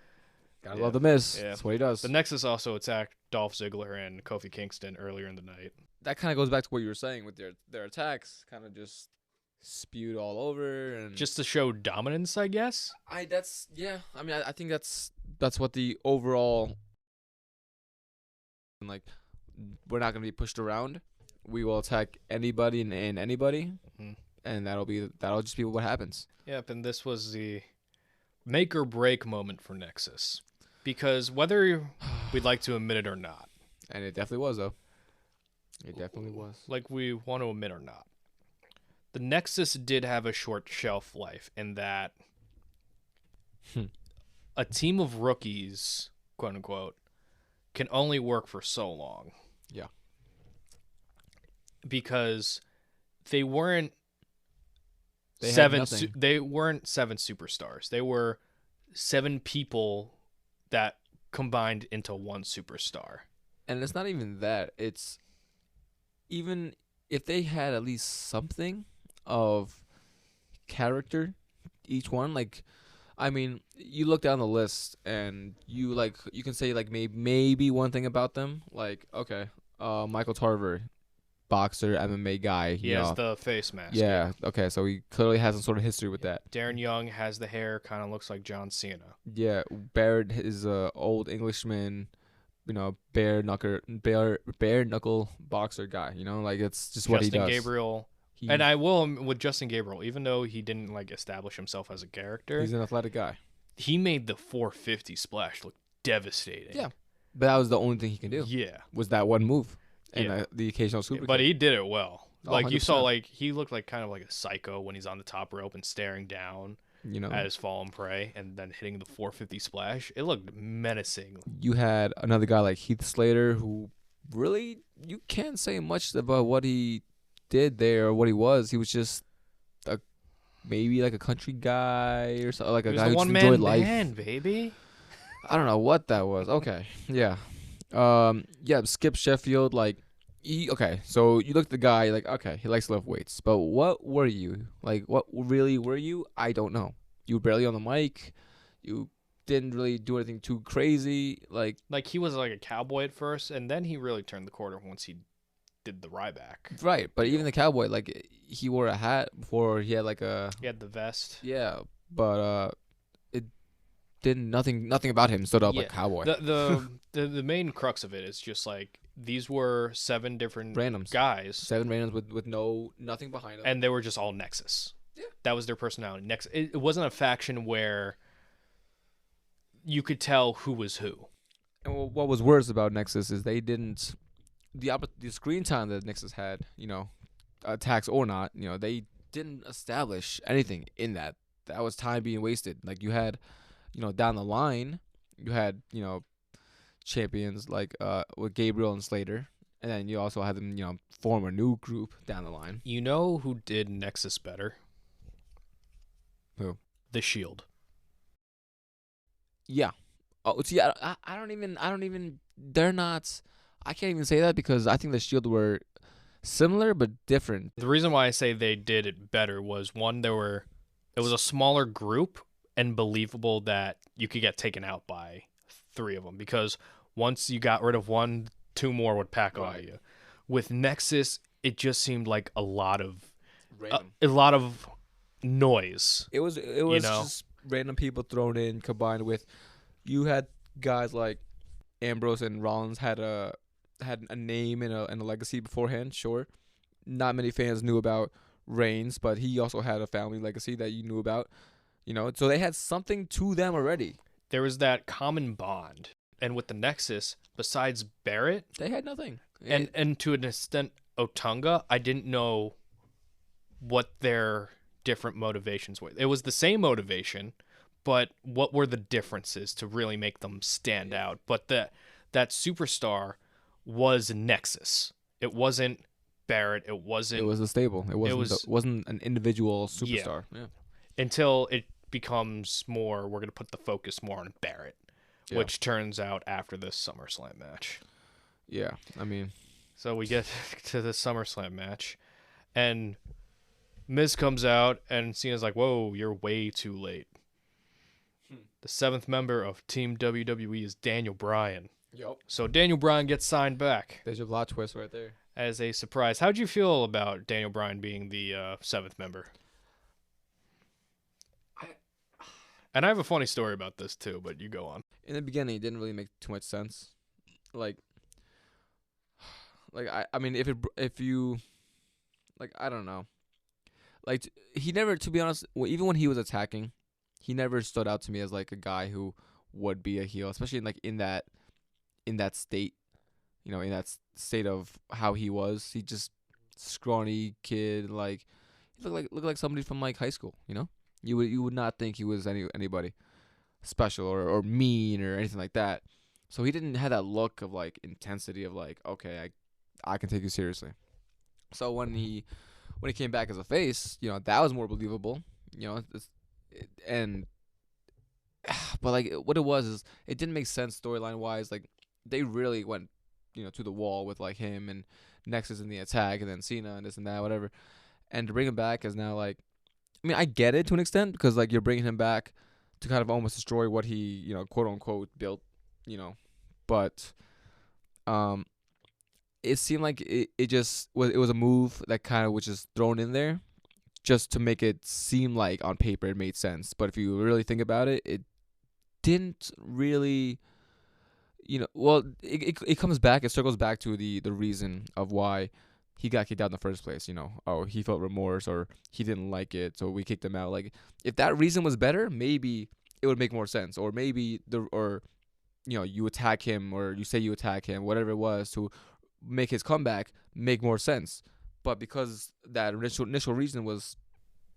Gotta love the Miz. Yeah. That's what he does. The Nexus also attacked Dolph Ziggler and Kofi Kingston earlier in the night. That kind of goes back to what you were saying with their attacks, kind of just spewed all over, and just to show dominance, I guess. I think that's what the overall, like, we're not gonna be pushed around. We will attack anybody and anybody, and that'll just be what happens. Yep, and this was the make or break moment for Nexus, because whether we'd like to admit it or not, and it definitely was though. It definitely was. Like we want to admit or not, the Nexus did have a short shelf life in that a team of rookies, quote unquote, can only work for so long. Yeah. Because they weren't they weren't 7 superstars. They were 7 people that combined into one superstar. And it's not even that. It's even if they had at least something of character, each one, like, I mean, you look down the list and you can say like maybe one thing about them, like, okay, Michael Tarver, boxer, MMA guy. He has the face mask. Yeah. Okay. So he clearly has some sort of history with that. Darren Young has the hair, kind of looks like John Cena. Yeah. Barrett is a old Englishman, bare knuckle boxer guy. Like it's just what he does. Justin Gabriel. And I will with Justin Gabriel, even though he didn't like establish himself as a character, he's an athletic guy. He made the 450 splash look devastating. Yeah. But that was the only thing he can do. Yeah. Was that one move. And the occasional super. But he did it well. Like 100%. You saw, like he looked like kind of like a psycho when he's on the top rope and staring down, at his fallen prey, and then hitting the 450 splash. It looked menacing. You had another guy like Heath Slater, who really you can't say much about what he did there or what he was. He was just maybe like a country guy or something, like a guy who just enjoyed life. Man, baby. I don't know what that was. Okay, yeah. Skip Sheffield, okay, so you look at the guy, you're like, okay, he likes to lift weights, but what were you? Like, what really were you? I don't know. You were barely on the mic. You didn't really do anything too crazy. Like he was like a cowboy at first, and then he really turned the corner once he did the Ryback. Right, but even the cowboy, like, he wore a hat before he had He had the vest. Yeah, but it didn't nothing about him stood up like cowboy. The main crux of it is just like these were 7 different randoms guys. 7 randoms with nothing behind them. And they were just all Nexus. Yeah. That was their personality. It wasn't a faction where you could tell who was who. And what was worse about Nexus is they didn't the screen time that Nexus had, attacks or not, they didn't establish anything in that. That was time being wasted. Like you had, down the line, you had, champions like with Gabriel and Slater, and then you also had them, form a new group down the line. You know who did Nexus better? Who? The Shield. Yeah. Oh, see, I don't even. They're not. I can't even say that because I think the Shield were similar but different. The reason why I say they did it better was one, it was a smaller group and believable that you could get taken out by 3 of them, because once you got rid of 1, 2 more would pack on you. With Nexus, it just seemed like a lot of noise. It was just random people thrown in, combined with you had guys like Ambrose and Rollins had a name and a legacy beforehand. Sure, not many fans knew about Reigns, but he also had a family legacy that you knew about. So they had something to them already. There was that common bond, and with the Nexus, besides Barrett, they had nothing. And to an extent, Otunga, I didn't know what their different motivations were. It was the same motivation, but what were the differences to really make them stand out? But that superstar was Nexus. It wasn't Barrett. It was a stable. It wasn't an individual superstar. Yeah. Until it becomes more, we're going to put the focus more on Barrett, which turns out after this SummerSlam match. Yeah, I mean. So we get to the SummerSlam match, and Miz comes out, and Cena's like, whoa, you're way too late. The 7th member of Team WWE is Daniel Bryan. Yep. So Daniel Bryan gets signed back. There's your plot twist right there. As a surprise. How'd you feel about Daniel Bryan being the 7th member? And I have a funny story about this too, but you go on. In the beginning, it didn't really make too much sense. Like I mean, if you, like, I don't know. like he never, to be honest, even when he was attacking, he never stood out to me as like a guy who would be a heel, especially in that state, in that state of how he was. He just scrawny kid, like he looked like somebody from like high school. You would not think he was anybody special or mean or anything like that. So he didn't have that look of like intensity of like, okay, I can take you seriously. So when he came back as a face, that was more believable. But like what it was is it didn't make sense storyline wise. Like they really went, to the wall with like him and Nexus in the attack and then Cena and this and that, whatever. And to bring him back is now like, I mean, I get it to an extent because like you're bringing him back to kind of almost destroy what he, quote unquote built, but it seemed like it was a move that kind of was just thrown in there just to make it seem like on paper it made sense. But if you really think about it, it didn't really, well, it comes back, it circles back to the reason of why he got kicked out in the first place. Oh, he felt remorse or he didn't like it, so we kicked him out. Like, if that reason was better, maybe it would make more sense. Or maybe you attack him, or you say you attack him, whatever it was, to make his comeback make more sense. But because that initial reason was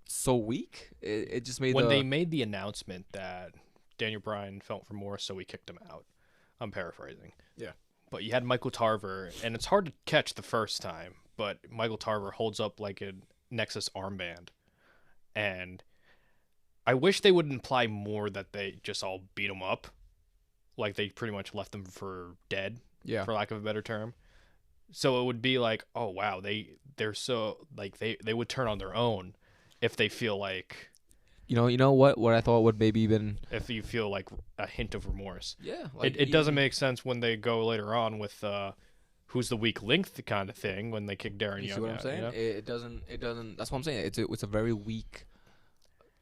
so weak, it just made when they made the announcement that Daniel Bryan felt remorse, so we kicked him out. I'm paraphrasing. Yeah. But you had Michael Tarver, and it's hard to catch the first time, but Michael Tarver holds up like a Nexus armband. And I wish they would imply more that they just all beat him up. Like they pretty much left him for dead, for lack of a better term. So it would be like, oh wow, they're so like they would turn on their own if they feel like, you know what I thought would maybe been, if you feel like a hint of remorse. Yeah, like it doesn't make sense when they go later on with who's the weak link kind of thing when they kick Darren Young. You see what I'm saying? It doesn't. That's what I'm saying. It's a very weak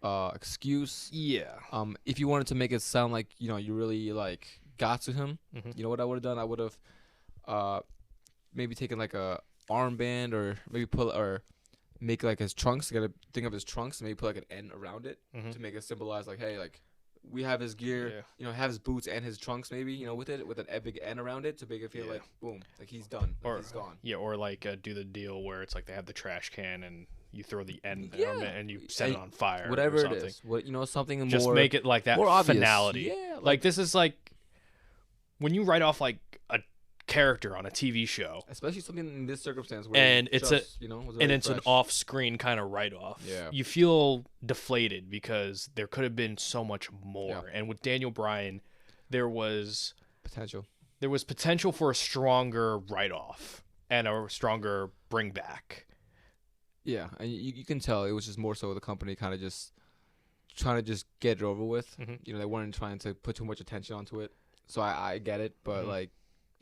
excuse. Yeah. If you wanted to make it sound like you really like got to him, Mm-hmm. you know what I would have done? I would have maybe taken like a armband, or maybe make like his trunks. You gotta think of his trunks and maybe put like an N around it to make it symbolize like, hey, like we have his gear, have his boots and his trunks maybe, with it, with a big N around it to make it feel like boom, like he's done, like he's gone. Yeah, or like do the deal where it's like they have the trash can and you throw the N and you set it on fire. Whatever or something. it is, something just more, make it like that more finality. Yeah, like this is like when you write off like a character on a TV show, especially something in this circumstance where and it's just, it's an off-screen kind of write-off. Yeah, you feel deflated because there could have been so much more. And with Daniel Bryan, there was potential for a stronger write-off and a stronger bring back. Yeah, and you can tell it was just more so the company kind of just trying to just get it over with. They weren't trying to put too much attention onto it. So I get it, but like,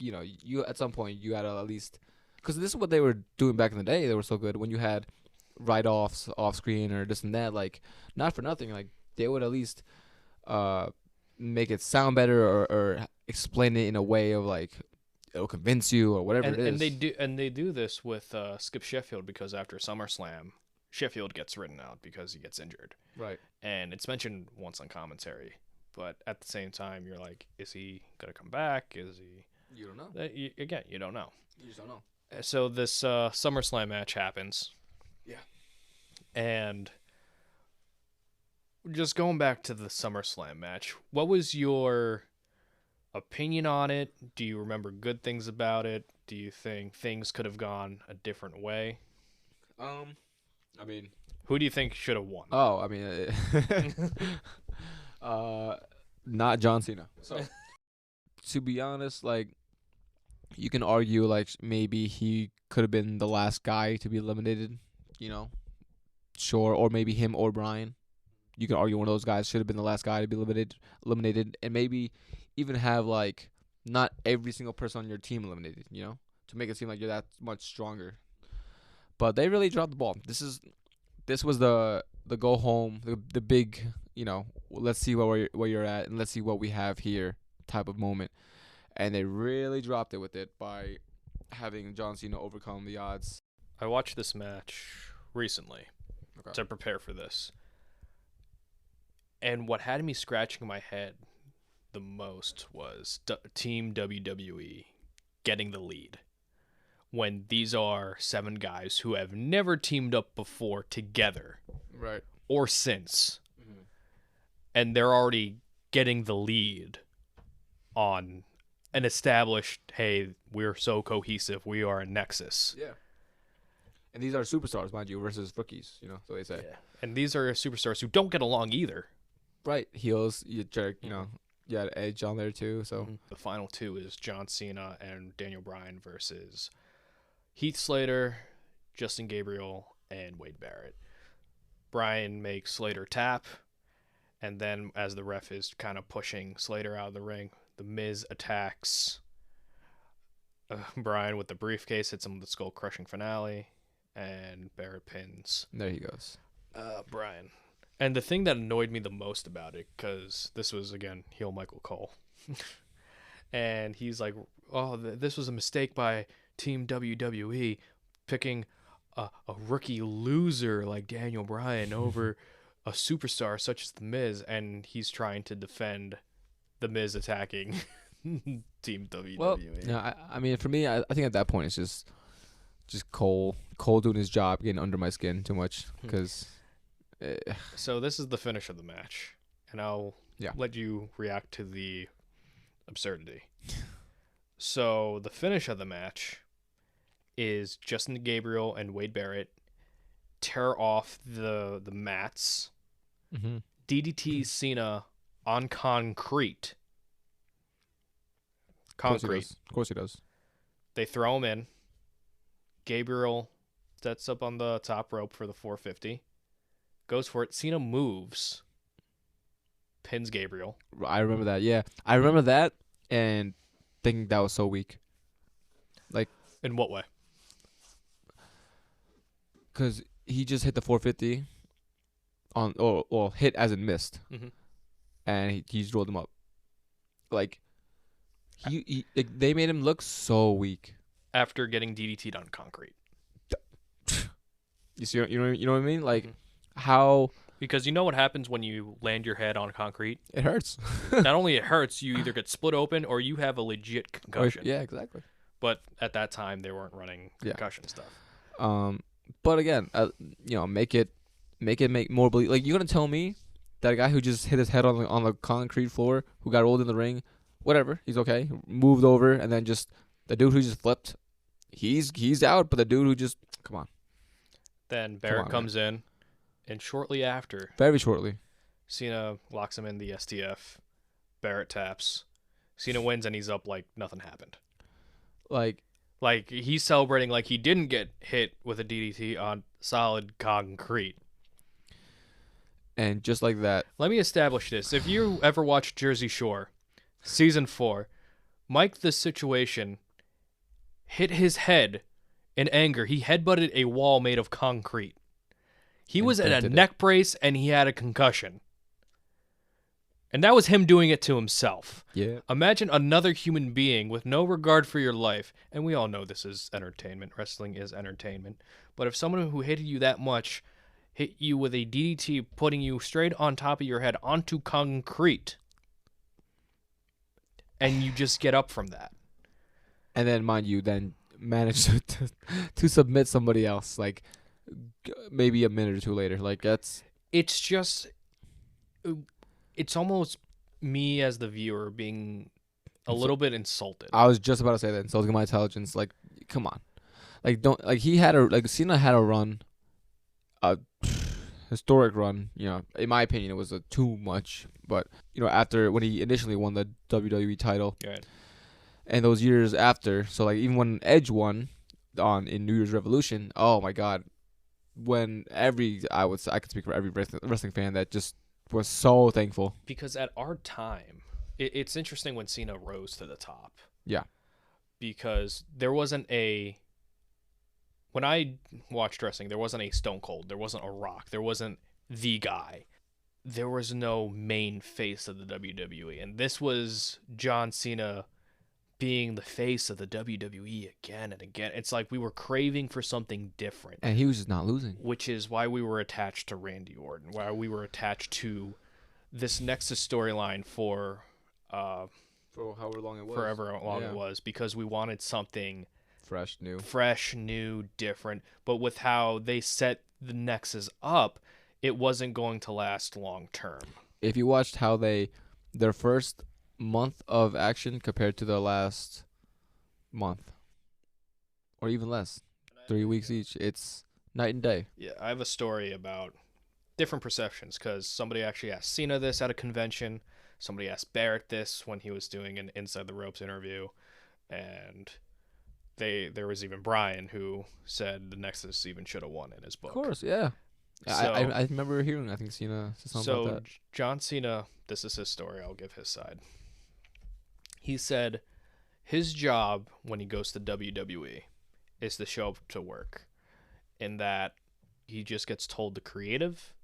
you at some point you had to at least, because this is what they were doing back in the day. They were so good when you had write-offs off screen or this and that. Like, not for nothing, like they would at least make it sound better or explain it in a way of like it'll convince you or whatever it is. And they do this with Skip Sheffield, because after SummerSlam, Sheffield gets written out because he gets injured. Right. And it's mentioned once on commentary, but at the same time, you're like, is he gonna come back? Is he? You don't know. You don't know. You just don't know. So this SummerSlam match happens. Yeah. And just going back to the SummerSlam match, what was your opinion on it? Do you remember good things about it? Do you think things could have gone a different way? I mean, who do you think should have won? Oh, I mean, not John Cena. So, to be honest, like, you can argue like maybe he could have been the last guy to be eliminated. Sure, or maybe him or Bryan. You can argue one of those guys should have been the last guy to be eliminated, and maybe even have like not every single person on your team eliminated. To make it seem like you're that much stronger. But they really dropped the ball. This was the go home, the big, let's see where you're at and let's see what we have here type of moment. And they really dropped it with it by having John Cena overcome the odds. I watched this match recently. to prepare for this. And what had me scratching my head the most was Team WWE getting the lead. When these are 7 guys who have never teamed up before together. Right. Or since. Mm-hmm. And they're already getting the lead on an established, hey, we're so cohesive, we are a Nexus. Yeah. And these are superstars, mind you, versus rookies, you know, so they say. Yeah. And these are superstars who don't get along either. Right. Heels, you jerk, you know, you had Edge on there too, so. Mm-hmm. The final 2 is John Cena and Daniel Bryan versus Heath Slater, Justin Gabriel, and Wade Barrett. Bryan makes Slater tap, and then as the ref is kind of pushing Slater out of the ring, The Miz attacks Bryan with the briefcase, hits him with the skull-crushing finale, and Barrett pins. There he goes. Bryan. And the thing that annoyed me the most about it, because this was, again, heel Michael Cole, and he's like, oh, this was a mistake by Team WWE picking a rookie loser like Daniel Bryan over a superstar such as The Miz, and he's trying to defend The Miz attacking Team WWE. Well, yeah, I mean, for me, I think at that point it's just Cole doing his job, getting under my skin too much. Because so this is the finish of the match, and I'll let you react to the absurdity. So the finish of the match is Justin Gabriel and Wade Barrett tear off the mats, DDT Cena on concrete. Of course he does. They throw him in. Gabriel sets up on the top rope for the 450. Goes for it. Cena moves. Pins Gabriel. I remember that, yeah. I remember that and thinking that was so weak. Like, in what way? Because he just hit the 450 on, or hit as in missed, and he just rolled him up. Like, they made him look so weak after getting DDT'd on concrete. You see, you know what I mean? Like, how? Because you know what happens when you land your head on concrete? It hurts. Not only it hurts, you either get split open or you have a legit concussion. Yeah, exactly. But at that time, they weren't running concussion stuff. But again, make it more believe. Like, you're gonna tell me that a guy who just hit his head on the concrete floor, who got rolled in the ring, whatever, he's okay, moved over, and then just the dude who just flipped, he's out. But the dude who just, come on. Then Barrett comes in, and shortly after, very shortly, Cena locks him in the STF. Barrett taps. Cena wins, and he's up like nothing happened. Like he's celebrating like he didn't get hit with a DDT on solid concrete. And just like that. Let me establish this. If you ever watched Jersey Shore, Season 4, Mike the Situation hit his head in anger. He headbutted a wall made of concrete. He was in a neck brace, and he had a concussion. And that was him doing it to himself. Yeah. Imagine another human being with no regard for your life. And we all know this is entertainment. Wrestling is entertainment. But if someone who hated you that much hit you with a DDT, putting you straight on top of your head onto concrete, and you just get up from that. And then, mind you, then manage to submit somebody else, like, maybe a minute or two later. Like, that's... It's just... It's almost me as the viewer being a little bit insulted. I was just about to say that, insulting my intelligence. Like, come on. Like, don't... Like, Cena had a run, a historic run, you know. In my opinion, it was too much. But, you know, after, when he initially won the WWE title, right, and those years after, so, like, even when Edge won in New Year's Revolution, oh, my God. When I could speak for every wrestling fan that just was so thankful. Because at our time, it's interesting when Cena rose to the top. Yeah. Because there wasn't when I watched wrestling, there wasn't a Stone Cold, there wasn't a Rock, there wasn't the guy. There was no main face of the WWE. And this was John Cena being the face of the WWE again and again. It's like we were craving for something different. And he was just not losing. Which is why we were attached to Randy Orton, why we were attached to this Nexus storyline for however long it was. Forever long it was, because we wanted something fresh, new, different. But with how they set the Nexus up, it wasn't going to last long term. If you watched how their first month of action compared to the last month, or even less, 3 weeks each, it's night and day. Yeah, I have a story about different perceptions, because somebody actually asked Cena this at a convention. Somebody asked Barrett this when he was doing an Inside the Ropes interview, and there was even Brian who said the Nexus even should have won in his book. Of course, yeah. So, I remember hearing, I think Cena said something about that. John Cena, this is his story. I'll give his side. He said his job when he goes to WWE is to show up to work, in that he just gets told the creative,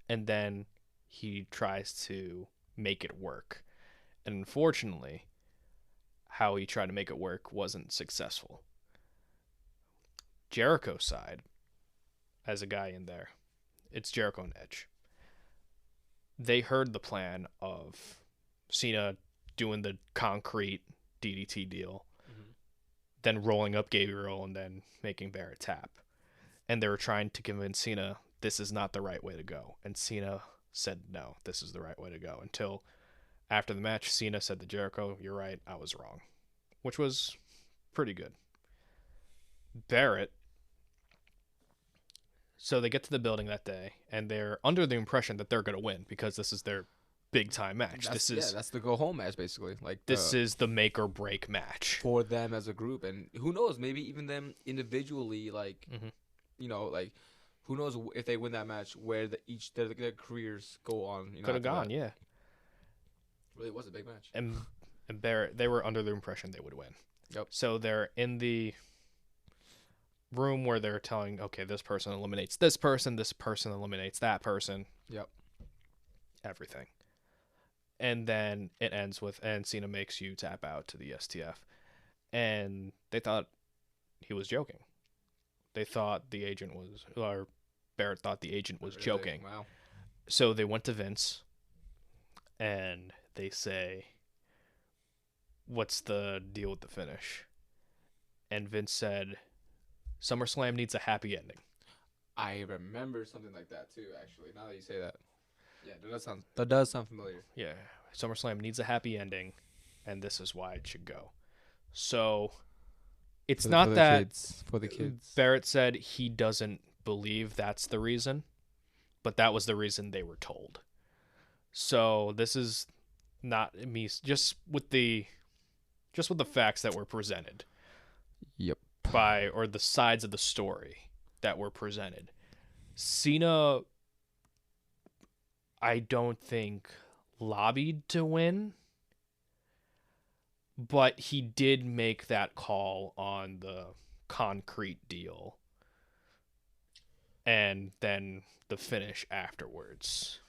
and then he tries to make it work. And unfortunately, how he tried to make it work wasn't successful. Jericho's side, as a guy in there, it's Jericho and Edge. They heard the plan of Cena doing the concrete DDT deal, then rolling up Gabriel and then making Barrett tap. And they were trying to convince Cena this is not the right way to go. And Cena said, no, this is the right way to go. Until after the match, Cena said to Jericho, you're right, I was wrong. Which was pretty good. Barrett, so they get to the building that day, and they're under the impression that they're going to win, because this is their big time match. That's the go home match, basically. This is the make or break match for them as a group, and who knows, maybe even them individually, you know, like, who knows if they win that match, where their careers go on. You know, could have gone, yeah. Really was a big match. And Barrett, they were under the impression they would win. Yep. So they're in the room where they're telling, okay, this person eliminates this person eliminates that person. Yep. Everything. And then it ends with, and Cena makes you tap out to the STF. And they thought he was joking. They thought the agent was, or Barrett thought the agent was joking. Wow. So they went to Vince, and they say, what's the deal with the finish? And Vince said, SummerSlam needs a happy ending. I remember something like that too, actually, now that you say that. Yeah, that does sound familiar. Yeah, SummerSlam needs a happy ending, and this is why it should go. So it's for the kids. Barrett said he doesn't believe that's the reason, but that was the reason they were told. So this is not me, just with the facts that were presented. Yep. Or the sides of the story that were presented. Cena, I don't think, lobbied to win, but he did make that call on the concrete deal, and then the finish afterwards.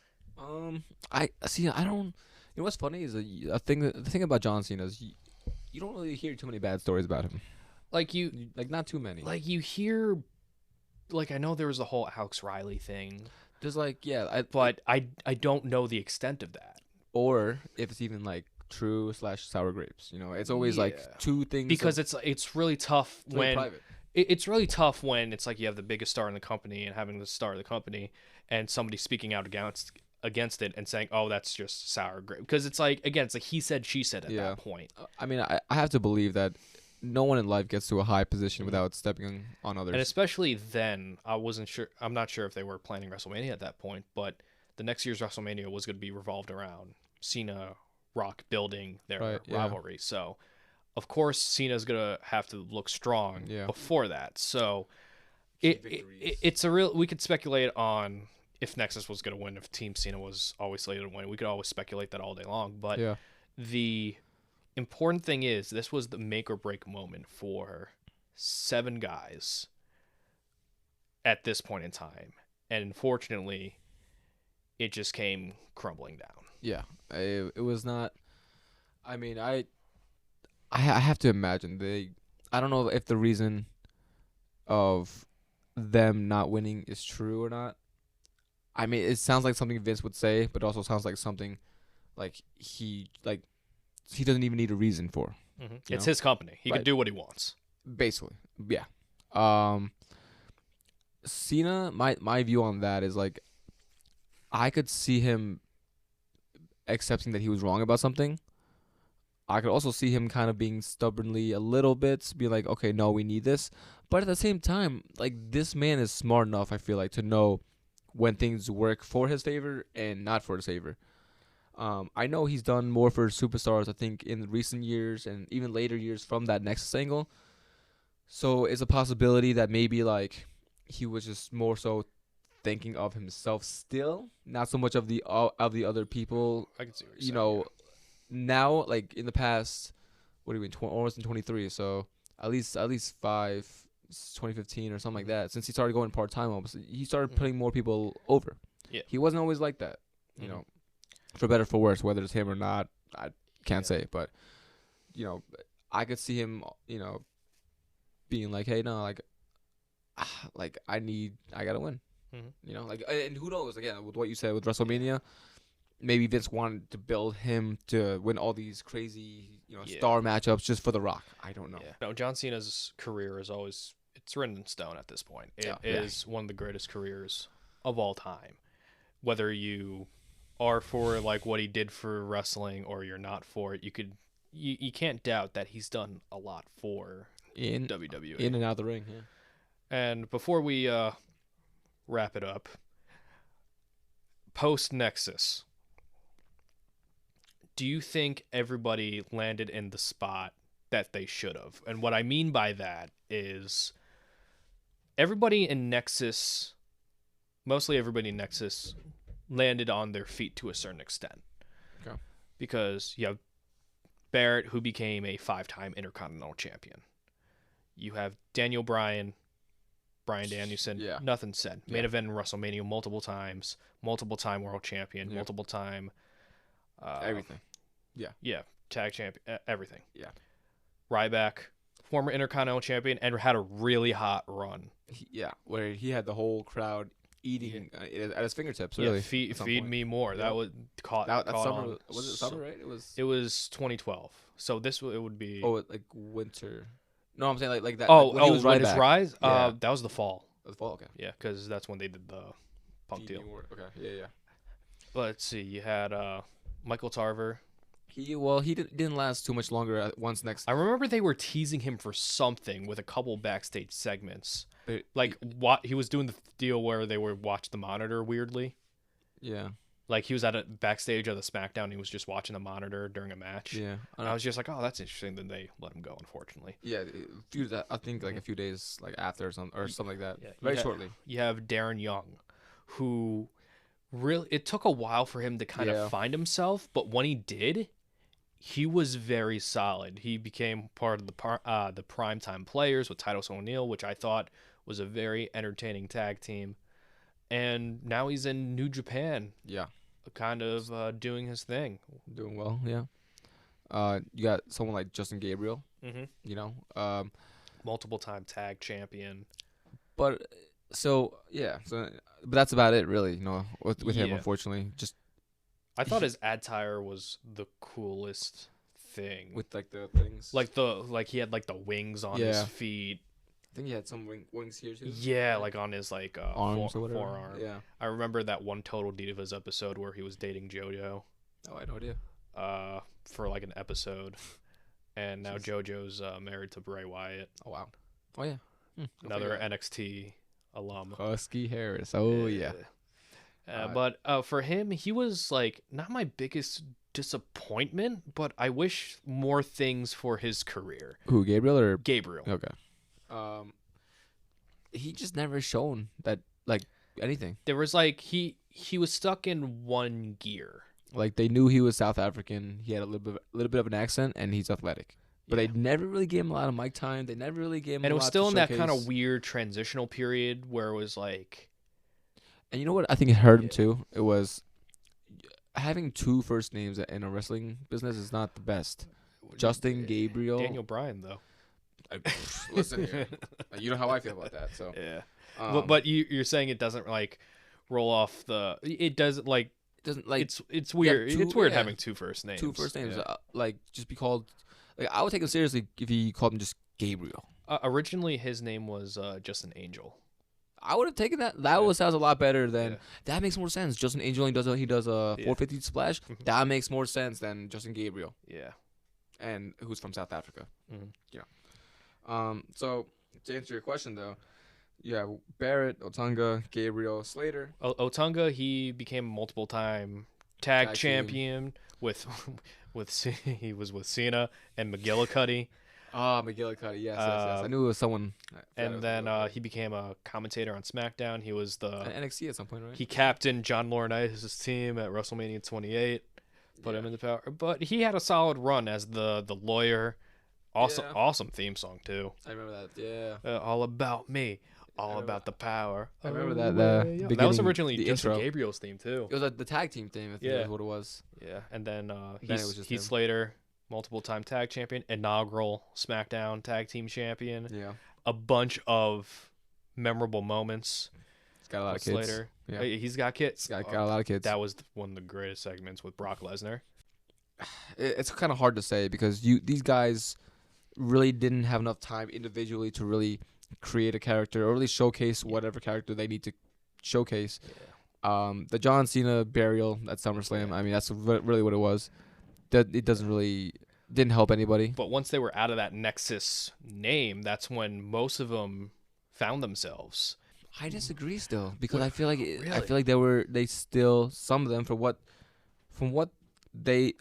I see. I don't. You know what's funny is the thing about John Cena is you don't really hear too many bad stories about him. Like not too many. Like you hear, like I know there was the whole Alex Riley thing. There's but I don't know the extent of that, or if it's even like true / sour grapes. You know, it's always like two things. Because it's really tough when it's really tough when it's like you have the biggest star in the company and having the star of the company and somebody speaking out against it and saying, oh, that's just sour grape. Because it's like, again, it's like he said, she said at that point. I mean, I have to believe that no one in life gets to a high position without stepping on others. And especially then, I'm not sure if they were planning WrestleMania at that point, but the next year's WrestleMania was going to be revolved around Cena, Rock building their rivalry. Yeah. So, of course, Cena's going to have to look strong before that. So, it's a real, we could speculate on if Nexus was going to win, if Team Cena was always slated to win. We could always speculate that all day long. But the important thing is, this was the make or break moment for 7 guys at this point in time. And unfortunately, it just came crumbling down. Yeah. It was not. I mean, I have to imagine I don't know if the reason of them not winning is true or not. I mean, it sounds like something Vince would say, but also sounds like something he doesn't even need a reason for. Mm-hmm. It's his company. He can do what he wants. Basically, yeah. Cena, my view on that is like, I could see him accepting that he was wrong about something. I could also see him kind of being stubbornly a little bit, be like, okay, no, we need this. But at the same time, like, this man is smart enough, I feel like, to know when things work for his favor and not for his favor. I know he's done more for superstars, I think, in recent years and even later years from that Nexus angle. So it's a possibility that maybe, like, he was just more so thinking of himself still, not so much of the other people. I can see what you're saying. Now, like, in the past, what do you mean, almost in 23, so at least 2015 or something like that. Since he started going part-time almost, he started putting more people over. Yeah. He wasn't always like that, you know, for better or for worse, whether it's him or not, I can't say. But, you know, I could see him, you know, being like, hey, no, like I gotta win. You know, like, and who knows, again, with what you said with WrestleMania, maybe Vince wanted to build him to win all these crazy, you know, star matchups just for The Rock. I don't know. Yeah. No, John Cena's career is always, it's written in stone at this point. It is one of the greatest careers of all time. Whether you are for, like, what he did for wrestling or you're not for it, you can't doubt that he's done a lot for WWE. In and out of the ring, yeah. And before we wrap it up, post-Nexus, do you think everybody landed in the spot that they should have? And what I mean by that is everybody in Nexus, mostly everybody in Nexus, landed on their feet to a certain extent. Okay. Because you have Barrett, who became a 5-time Intercontinental Champion. You have Daniel Bryan Danielson, nothing said. Main event in WrestleMania multiple times, multiple-time World Champion, multiple-time... everything. Yeah. Yeah, tag champion, everything. Yeah. Ryback, former Intercontinental Champion, and had a really hot run. Where he had the whole crowd eating at his fingertips, really. Feed me more. That was caught that caught summer, on. Was it summer, right? It was 2012. So it would be... Oh, like winter. No, I'm saying like that. Oh, like when he was when his rise? Yeah. That was the fall. The fall, okay. Yeah, because that's when they did the Punk deal. Okay, yeah. Let's see. You had Michael Tarver. He didn't last too much longer once Next. I remember they were teasing him for something with a couple backstage segments. He was doing the deal where they would watch the monitor weirdly. Yeah. Like, he was at a backstage of the SmackDown, and he was just watching the monitor during a match. Yeah. And I was just like, oh, that's interesting. Then they let him go, unfortunately. Yeah, I think like a few days like after or something like that. Yeah. Very shortly. You have Darren Young, who really, it took a while for him to kind of find himself, but when he did, he was very solid. He became part of the Primetime Players with Titus O'Neil, which I thought was a very entertaining tag team. And now he's in New Japan. Yeah. Kind of doing his thing. Doing well, yeah. You got someone like Justin Gabriel. Mm-hmm. You know, multiple-time tag champion. But but that's about it, really. You know, with him, unfortunately, just. I thought his attire was the coolest thing. With like the things. Like he had like the wings on his feet. I think he had some wings here too. Yeah, like on his like arms or whatever. Forearm. Yeah. I remember that one Total Divas episode where he was dating JoJo. Oh, I had no idea. For like an episode, and now JoJo's married to Bray Wyatt. Oh wow. Oh yeah. Another NXT alum. Husky Harris. Oh yeah. But for him, he was like not my biggest disappointment, but I wish more things for his career. Who, Gabriel or Gabriel? Okay. He just never shown that like anything. There was like he was stuck in one gear. Like they knew he was South African. He had a little bit of an accent, and he's athletic. But they never really gave him a lot of mic time. They never really gave him. And it was still in that kind of weird transitional period where it was like. And you know what? I think it hurt him too. It was having two first names in a wrestling business is not the best. Justin Gabriel. Daniel Bryan, though. Listen here. You know how I feel about that. So yeah. But you're saying it doesn't like roll off the. It doesn't like. Doesn't like. It's weird. It's weird yeah. having two first names. Two first names. Yeah. Like just be called. Like I would take him seriously if he called him just Gabriel. Originally, his name was just an angel. I would have taken that. That sounds a lot better than. Yeah. That makes more sense. Justin Angel, he does a 450 splash. Mm-hmm. That makes more sense than Justin Gabriel. Yeah. And who's from South Africa. Mm-hmm. Yeah. So to answer your question though, yeah, Barrett, Otunga, Gabriel, Slater. Otunga, he became a multiple-time tag champion with he was with Cena and McGillicuddy. McGillicuddy, yes. I knew it was someone. And then he became a commentator on SmackDown. He was the NXT at some point, right? He captained John Laurinaitis' team at WrestleMania 28. Put him in the power, but he had a solid run as the lawyer. Awesome theme song too. I remember that. Yeah. All about me. All about the power. I remember that. That was originally Justin intro. Gabriel's theme too. It was the tag team theme. I think is what it was. Yeah, and then it was just Heath Slater, multiple-time tag champion, inaugural SmackDown tag team champion. Yeah. A bunch of memorable moments. He's got a lot of kids. Slater. Yeah. He's got kids. He's got a lot of kids. That was one of the greatest segments with Brock Lesnar. It's kind of hard to say because these guys really didn't have enough time individually to really create a character or really showcase whatever character they need to showcase. Yeah. The John Cena burial at SummerSlam, I mean, that's really what it was. That it didn't help anybody. But once they were out of that Nexus name, that's when most of them found themselves. I disagree still because I feel like really? they still some of them from what they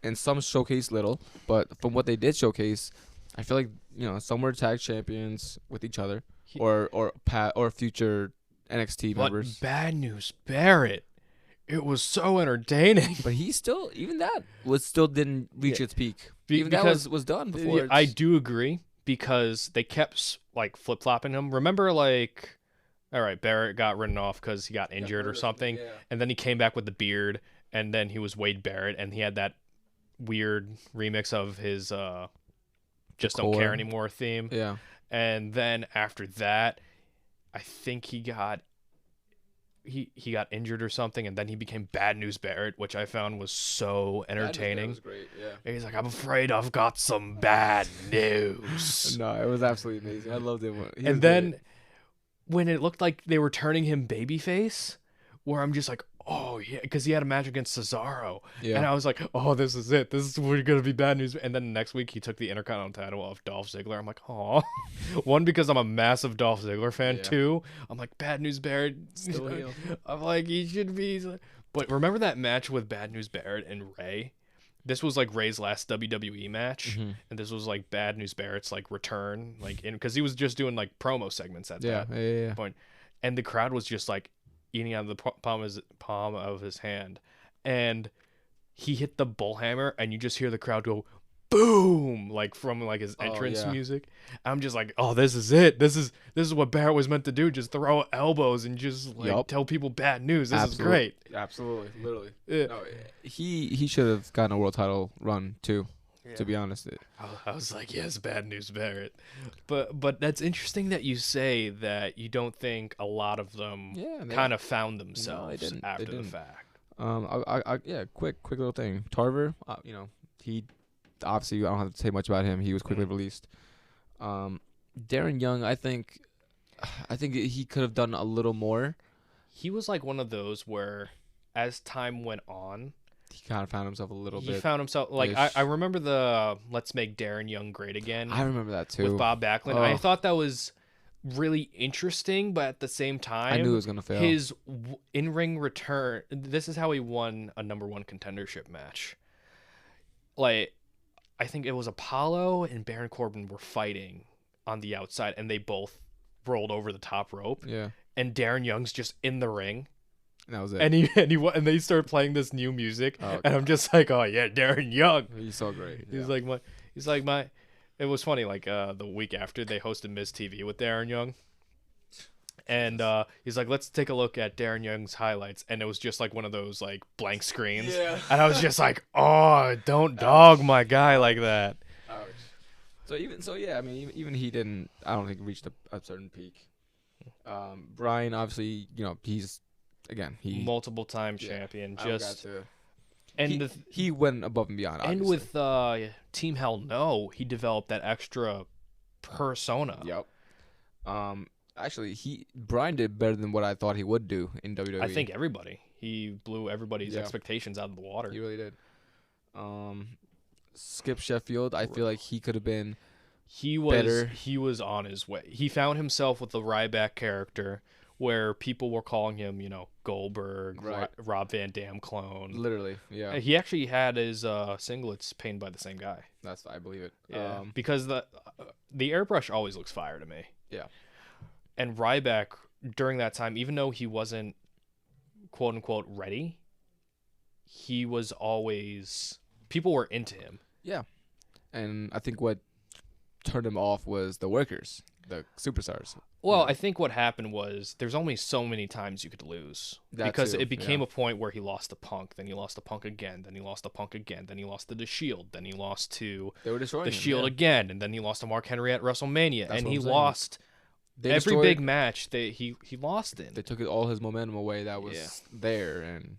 and some showcase little, but from what they did showcase, I feel like some were tag champions with each other or future NXT members. But Bad News Barrett, it was so entertaining. But he still didn't reach its peak. Because that was done before. I do agree because they kept like flip flopping him. Remember, like, all right, Barrett got written off because he got injured or something, and then he came back with the beard, and then he was Wade Barrett, and he had that weird remix of his Just Don't Care Anymore theme. Yeah. And then after that, I think he got injured or something, and then he became Bad News Barrett, which I found was so entertaining. That was great, yeah. And he's like, I'm afraid I've got some bad news. No, it was absolutely amazing. I loved it. And then when it looked like they were turning him babyface, where I'm just like, oh, yeah, because he had a match against Cesaro. Yeah. And I was like, oh, this is it. This is going to be Bad News. And then next week, he took the Intercontinental title off Dolph Ziggler. I'm like, oh. One, because I'm a massive Dolph Ziggler fan. Yeah. Two, I'm like, Bad News Barrett. Still heel. I'm like, he should be. But remember that match with Bad News Barrett and Ray? This was like Ray's last WWE match. Mm-hmm. And this was like Bad News Barrett's like return. Because he was just doing like promo segments at that point. And the crowd was just like, eating out of the palm of his hand, and he hit the bullhammer, and you just hear the crowd go boom, like from like his entrance music. I'm just like, oh, this is it. This is what Barrett was meant to do. Just throw elbows and just like tell people bad news. This is great. Absolutely, literally. Yeah. No, he should have gotten a world title run too. Yeah. To be honest, I was like, yes, Bad News Barrett, but that's interesting that you say that you don't think a lot of them kind of found themselves after the fact. Quick little thing. Tarver, he obviously I don't have to say much about him. He was quickly released. Darren Young, I think he could have done a little more. He was like one of those where, as time went on, he kind of found himself a little bit. He found himself like I remember the "Let's Make Darren Young Great Again." I remember that too with Bob Backlund. I thought that was really interesting, but at the same time, I knew it was gonna fail. His in-ring return. This is how he won a #1 contendership match. Like, I think it was Apollo and Baron Corbin were fighting on the outside, and they both rolled over the top rope. Yeah, and Darren Young's just in the ring. And that was it. And they started playing this new music, and I'm just like, oh yeah, Darren Young. He's so great. He's like my. It was funny. Like the week after, they hosted Miz TV with Darren Young. And he's like, let's take a look at Darren Young's highlights. And it was just like one of those like blank screens. Yeah. And I was just like, oh, don't dog my guy like that. Ouch. I mean, even he didn't, I don't think, reached a certain peak. Brian, obviously, he's, again, he multiple time champion. He went above and beyond, obviously. And with Team Hell No, he developed that extra persona. Yep. Actually, Brian did better than what I thought he would do in WWE. I think he blew everybody's expectations out of the water. He really did. Skip Sheffield, I feel like he could have been better. He was on his way. He found himself with the Ryback character, where people were calling him, Goldberg, right. Rob Van Dam clone. Literally, yeah. He actually had his singlets painted by the same guy. I believe it. Yeah, because the airbrush always looks fire to me. Yeah. And Ryback, during that time, even though he wasn't, quote unquote, ready, he was always, people were into him. Yeah. And I think what turned him off was the workers, the superstars. Well, I think what happened was there's only so many times you could lose. Because it became a point where he lost to Punk, then he lost to Punk again, then he lost to Punk again, then he lost to The Shield, then he lost to The Shield again, and then he lost to Mark Henry at WrestleMania. And he lost every big match that he lost in. They took all his momentum away that was there, and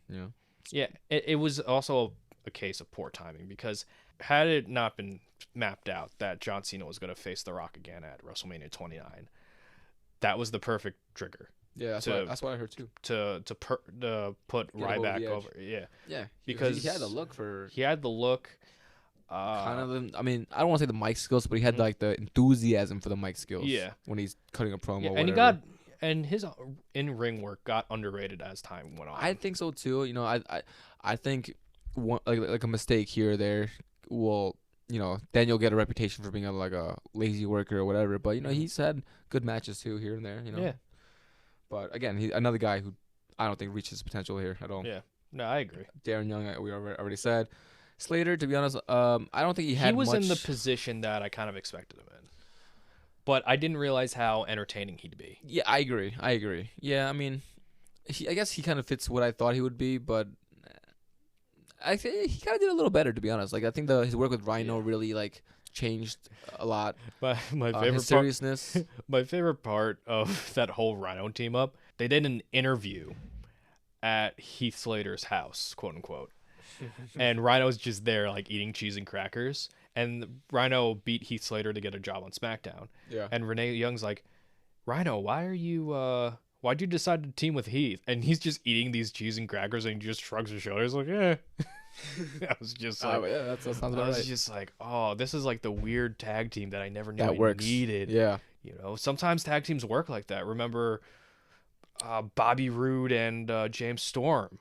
Yeah, it was also a case of poor timing, because had it not been mapped out that John Cena was going to face The Rock again at WrestleMania 29, that was the perfect trigger. Yeah, that's what I heard too. To put Ryback over. Yeah. Yeah, because he had the look for. He had the look. Kind of. I mean, I don't want to say the mic skills, but he had like the enthusiasm for the mic skills. Yeah. When he's cutting a promo. Yeah, and his in-ring work got underrated as time went on. I think so too. I think like a mistake here or there will, then you'll get a reputation for being a lazy worker or whatever. But he's had good matches too here and there. Yeah. But again, he's another guy who I don't think reaches potential here at all. Yeah. No, I agree. Darren Young, we already said. Slater, to be honest, I don't think he had much. He was in the position that I kind of expected him in. But I didn't realize how entertaining he'd be. Yeah, I agree. Yeah, I mean, I guess he kind of fits what I thought he would be, but I think he kind of did a little better, to be honest. Like, I think his work with Rhino really changed a lot. My favorite his seriousness. My favorite part of that whole Rhino team up, they did an interview at Heath Slater's house, quote unquote. And Rhino's just there eating cheese and crackers. And Rhino beat Heath Slater to get a job on SmackDown. Yeah. And Renee Young's like, Rhino, why'd you decide to team with Heath? And he's just eating these cheese and crackers and he just shrugs his shoulders like, I was just like, that sounds about right. I was just like, oh, this is the weird tag team that I never knew that works. Needed. Yeah. Sometimes tag teams work like that. Remember Bobby Roode and James Storm?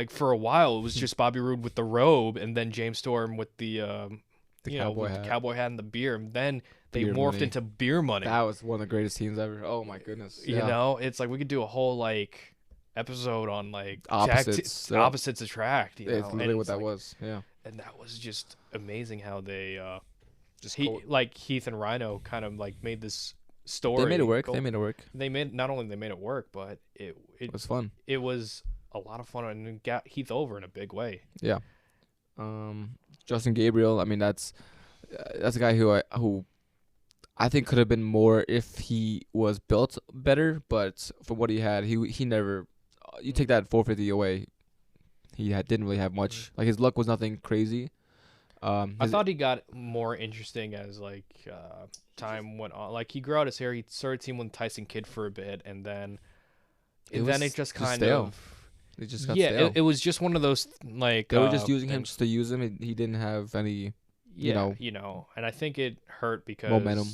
For a while, it was just Bobby Roode with the robe and then James Storm with the cowboy hat and the beer. And then they morphed into Beer Money. That was one of the greatest teams ever. Oh my goodness. Yeah. It's we could do a whole episode on opposites. Opposites attract. It's literally what that was. Yeah. And that was just amazing how they Heath and Rhino kind of made this story. They made it work. Not only they made it work, but it was fun. It was a lot of fun and got Heath over in a big way. Yeah. Justin Gabriel, I mean that's a guy who I think could have been more if he was built better, but for what he had, he never. You take that 450 away, didn't really have much. His luck was nothing crazy. I thought he got more interesting as time went on. He grew out his hair. He started teaming with Tyson Kidd for a bit, and then it just kind of. It just got stale. It was just one of those they were just using him just to use him. He didn't have any, and I think it hurt because momentum.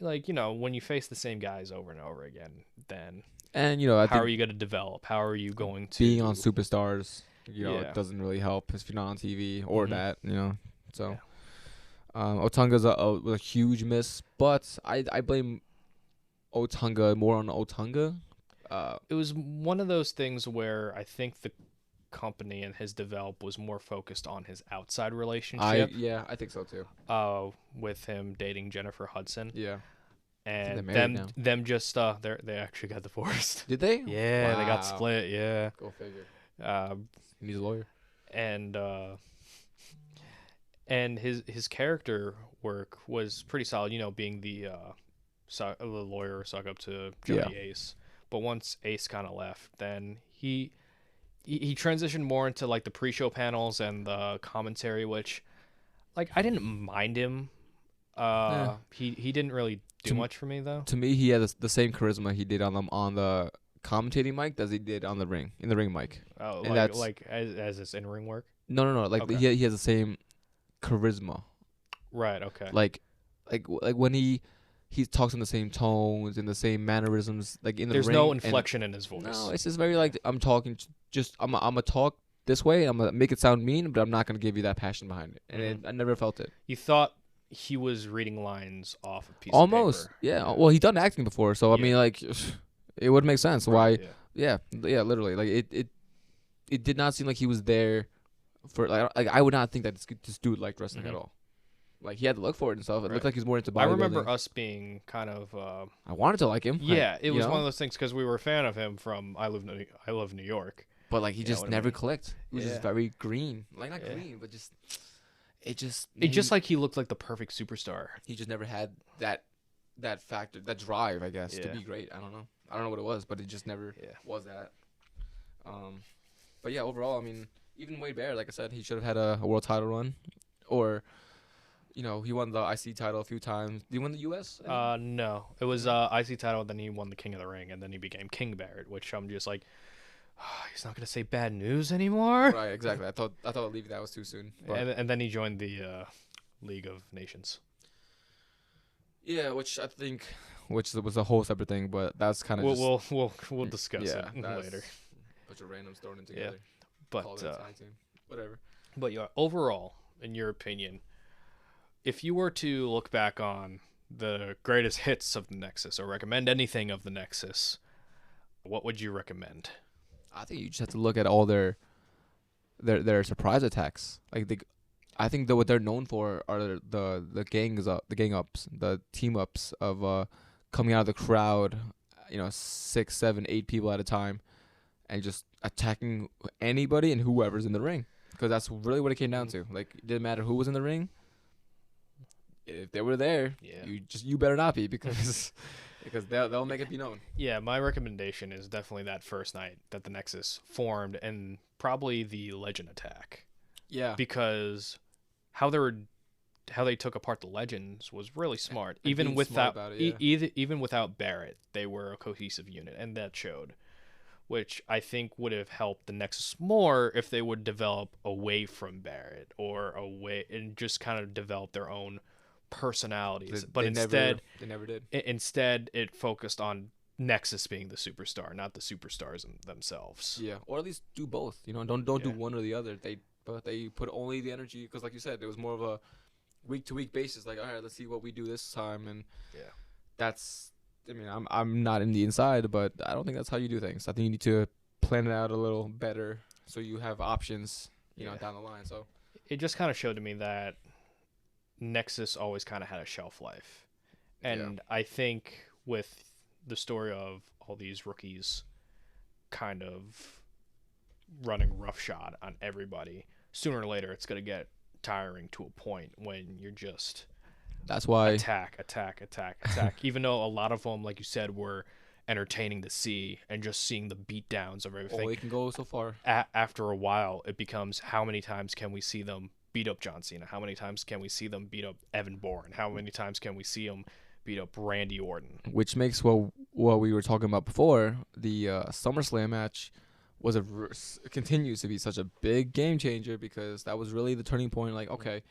When you face the same guys over and over again, then how are you going to develop? How are you going to being on Superstars? It doesn't really help if you're not on TV or that. So Otunga's a huge miss, but I blame Otunga more on Otunga. It was one of those things where I think the company and his develop was more focused on his outside relationship. I think so too. With him dating Jennifer Hudson. Yeah. and them just they actually got divorced. Did they? Yeah, wow. They got split. Yeah, go figure. He needs a lawyer. And his character work was pretty solid. You know, being the lawyer suck up to Johnny Ace. But once Ace kind of left, then he transitioned more into like the pre-show panels and the commentary, which like I didn't mind him. He didn't really do much for me though. To me, he had the same charisma he did on the commentating mic as he did on the ring mic. Oh, and like as his in ring work. No. Like okay. he has the same charisma. Right. Okay. Like when he talks in the same tones and the same mannerisms, like in the ring. There's no inflection in his voice. No, it's just very like I'm talking. I'm gonna talk this way. I'm gonna make it sound mean, but I'm not gonna give you that passion behind it. And I never felt it. You thought he was reading lines off a piece almost of paper. Yeah. Well, he's done acting before, so I mean, like, it would make sense. Right, why? Yeah, literally. Like it did not seem like he was there for like I would not think that this dude liked wrestling at all. Like he had to look for it and stuff. It looked like he was more into bodybuilding. I remember us being kind of. I wanted to like him. Yeah, it was one of those things because we were a fan of him from I Love New York. But like he just never clicked. He was just very green, like not green, but just it just like he looked like the perfect superstar. He just never had that factor, that drive, I guess, to be great. I don't know what it was, but it just never was that. But yeah, overall, I mean, even Wade Barrett, like I said, he should have had a world title run, or. You know, he won the IC title a few times. Did he win the US? No. It was IC title, then he won the King of the Ring, and then he became King Barrett, which I'm just like, he's not going to say bad news anymore. Right, exactly. I thought leaving that was too soon. And then he joined the League of Nations. Yeah, which was a whole separate thing, but that's kind of we'll discuss it later. Bunch of randoms thrown in together. But whatever. But yeah, overall, in your opinion, if you were to look back on the greatest hits of the Nexus or recommend anything of the Nexus, what would you recommend? I think you just have to look at all their surprise attacks. Like I think that what they're known for are the gang ups, the team ups of coming out of the crowd, 6, 7, 8 people at a time, and just attacking anybody and whoever's in the ring. Because that's really what it came down to. Like it didn't matter who was in the ring. If they were there, you better not be because they'll make it be known. Yeah, my recommendation is definitely that first night that the Nexus formed, and probably the Legend attack. Yeah, because how they took apart the Legends was really smart. Even without even without Barrett, they were a cohesive unit, and that showed. Which I think would have helped the Nexus more if they would develop away from Barrett and just kind of develop their own personalities, but instead they never did. Instead, it focused on Nexus being the superstar, not the superstars themselves. Yeah, or at least do both. Don't do one or the other. They put only the energy because, like you said, it was more of a week-to-week basis. Like, all right, let's see what we do this time, and that's. I mean, I'm not in the inside, but I don't think that's how you do things. I think you need to plan it out a little better so you have options, down the line. So it just kind of showed to me that Nexus always kind of had a shelf life. And I think with the story of all these rookies kind of running roughshod on everybody, sooner or later it's going to get tiring to a point when you're just that's why attack. Even though a lot of them, like you said, were entertaining to see and just seeing the beatdowns of everything. Oh, it can go so far. After a while, it becomes how many times can we see them beat up John Cena? How many times can we see them beat up Evan Bourne? How many times can we see them beat up Randy Orton? Which makes what we were talking about before, the SummerSlam match continues to be such a big game changer because that was really the turning point. Like, okay,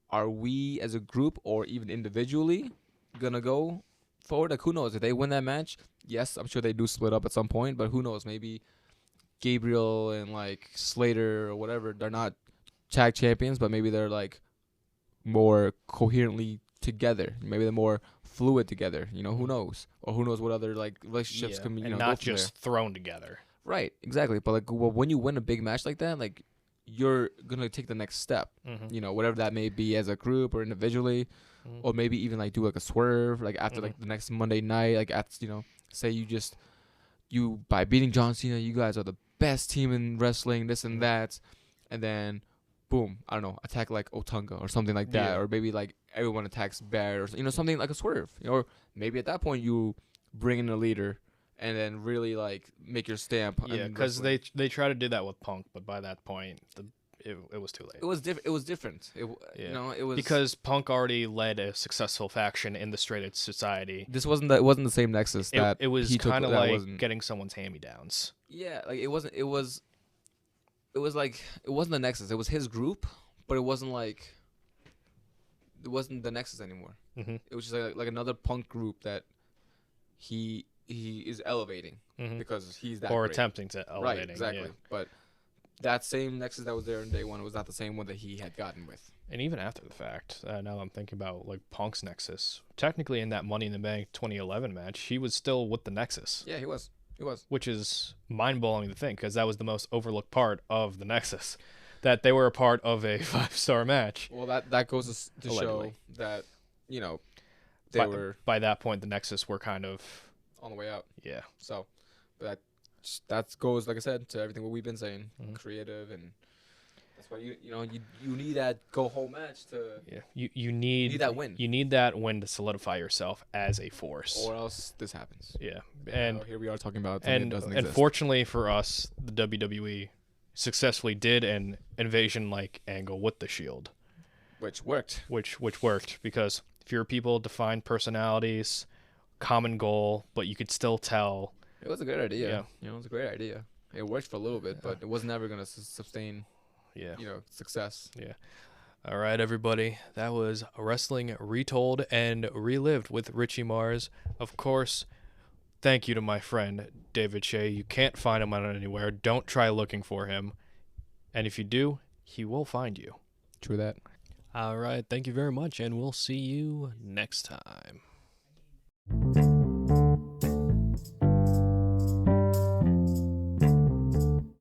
are we as a group or even individually gonna go forward? Like, who knows? If they win that match, yes, I'm sure they do split up at some point, but who knows? Maybe Gabriel and like Slater or whatever, they're not tag champions, but maybe they're like more coherently together. Maybe they're more fluid together. Who knows? Or who knows what other like relationships can be, and not just thrown together. Right, exactly. But like when you win a big match like that, like you're gonna take the next step. You know, whatever that may be, as a group or individually, or maybe even like do like a swerve, like after like the next Monday night, like say you by beating John Cena, you guys are the best team in wrestling, this and that, and then boom, I don't know, attack like Otunga or something like that, or maybe like everyone attacks Barrett, or something like a swerve, or maybe at that point you bring in a leader and then really like make your stamp. Yeah, because they try to do that with Punk, but by that point it was too late. It was different. It was because Punk already led a successful faction in the straight edge society. It wasn't the same Nexus that it was kind of like getting someone's hand-me-downs. Yeah, like it wasn't the Nexus. It was his group, but it wasn't the Nexus anymore. It was just like another Punk group that he is elevating because he's that great. Attempting to elevate. Right, exactly. Yeah. But that same Nexus that was there in day one was not the same one that he had gotten with. And even after the fact, now that I'm thinking about like Punk's Nexus, technically in that Money in the Bank 2011 match, he was still with the Nexus. Yeah, he was. Which is mind-blowing to think, because that was the most overlooked part of the Nexus, that they were a part of a 5-star match. Well, that goes to show that, by that point, the Nexus were kind of on the way out. Yeah. So that goes, like I said, to everything what we've been saying, creative, and that's why you need that go home match to. Yeah. You need that win. You need that win to solidify yourself as a force, or else this happens. Yeah. And here we are talking about something that doesn't exist. And fortunately for us, the WWE successfully did an invasion-like angle with the Shield, which worked. Which worked because fewer people, defined personalities, common goal, but you could still tell. It was a good idea. Yeah. It was a great idea. It worked for a little bit, but it was never going to sustain, success. Yeah. All right, everybody. That was Wrestling Retold and Relived with Richie Mars. Of course, thank you to my friend, David Shea. You can't find him on anywhere. Don't try looking for him. And if you do, he will find you. True that. All right. Thank you very much, and we'll see you next time.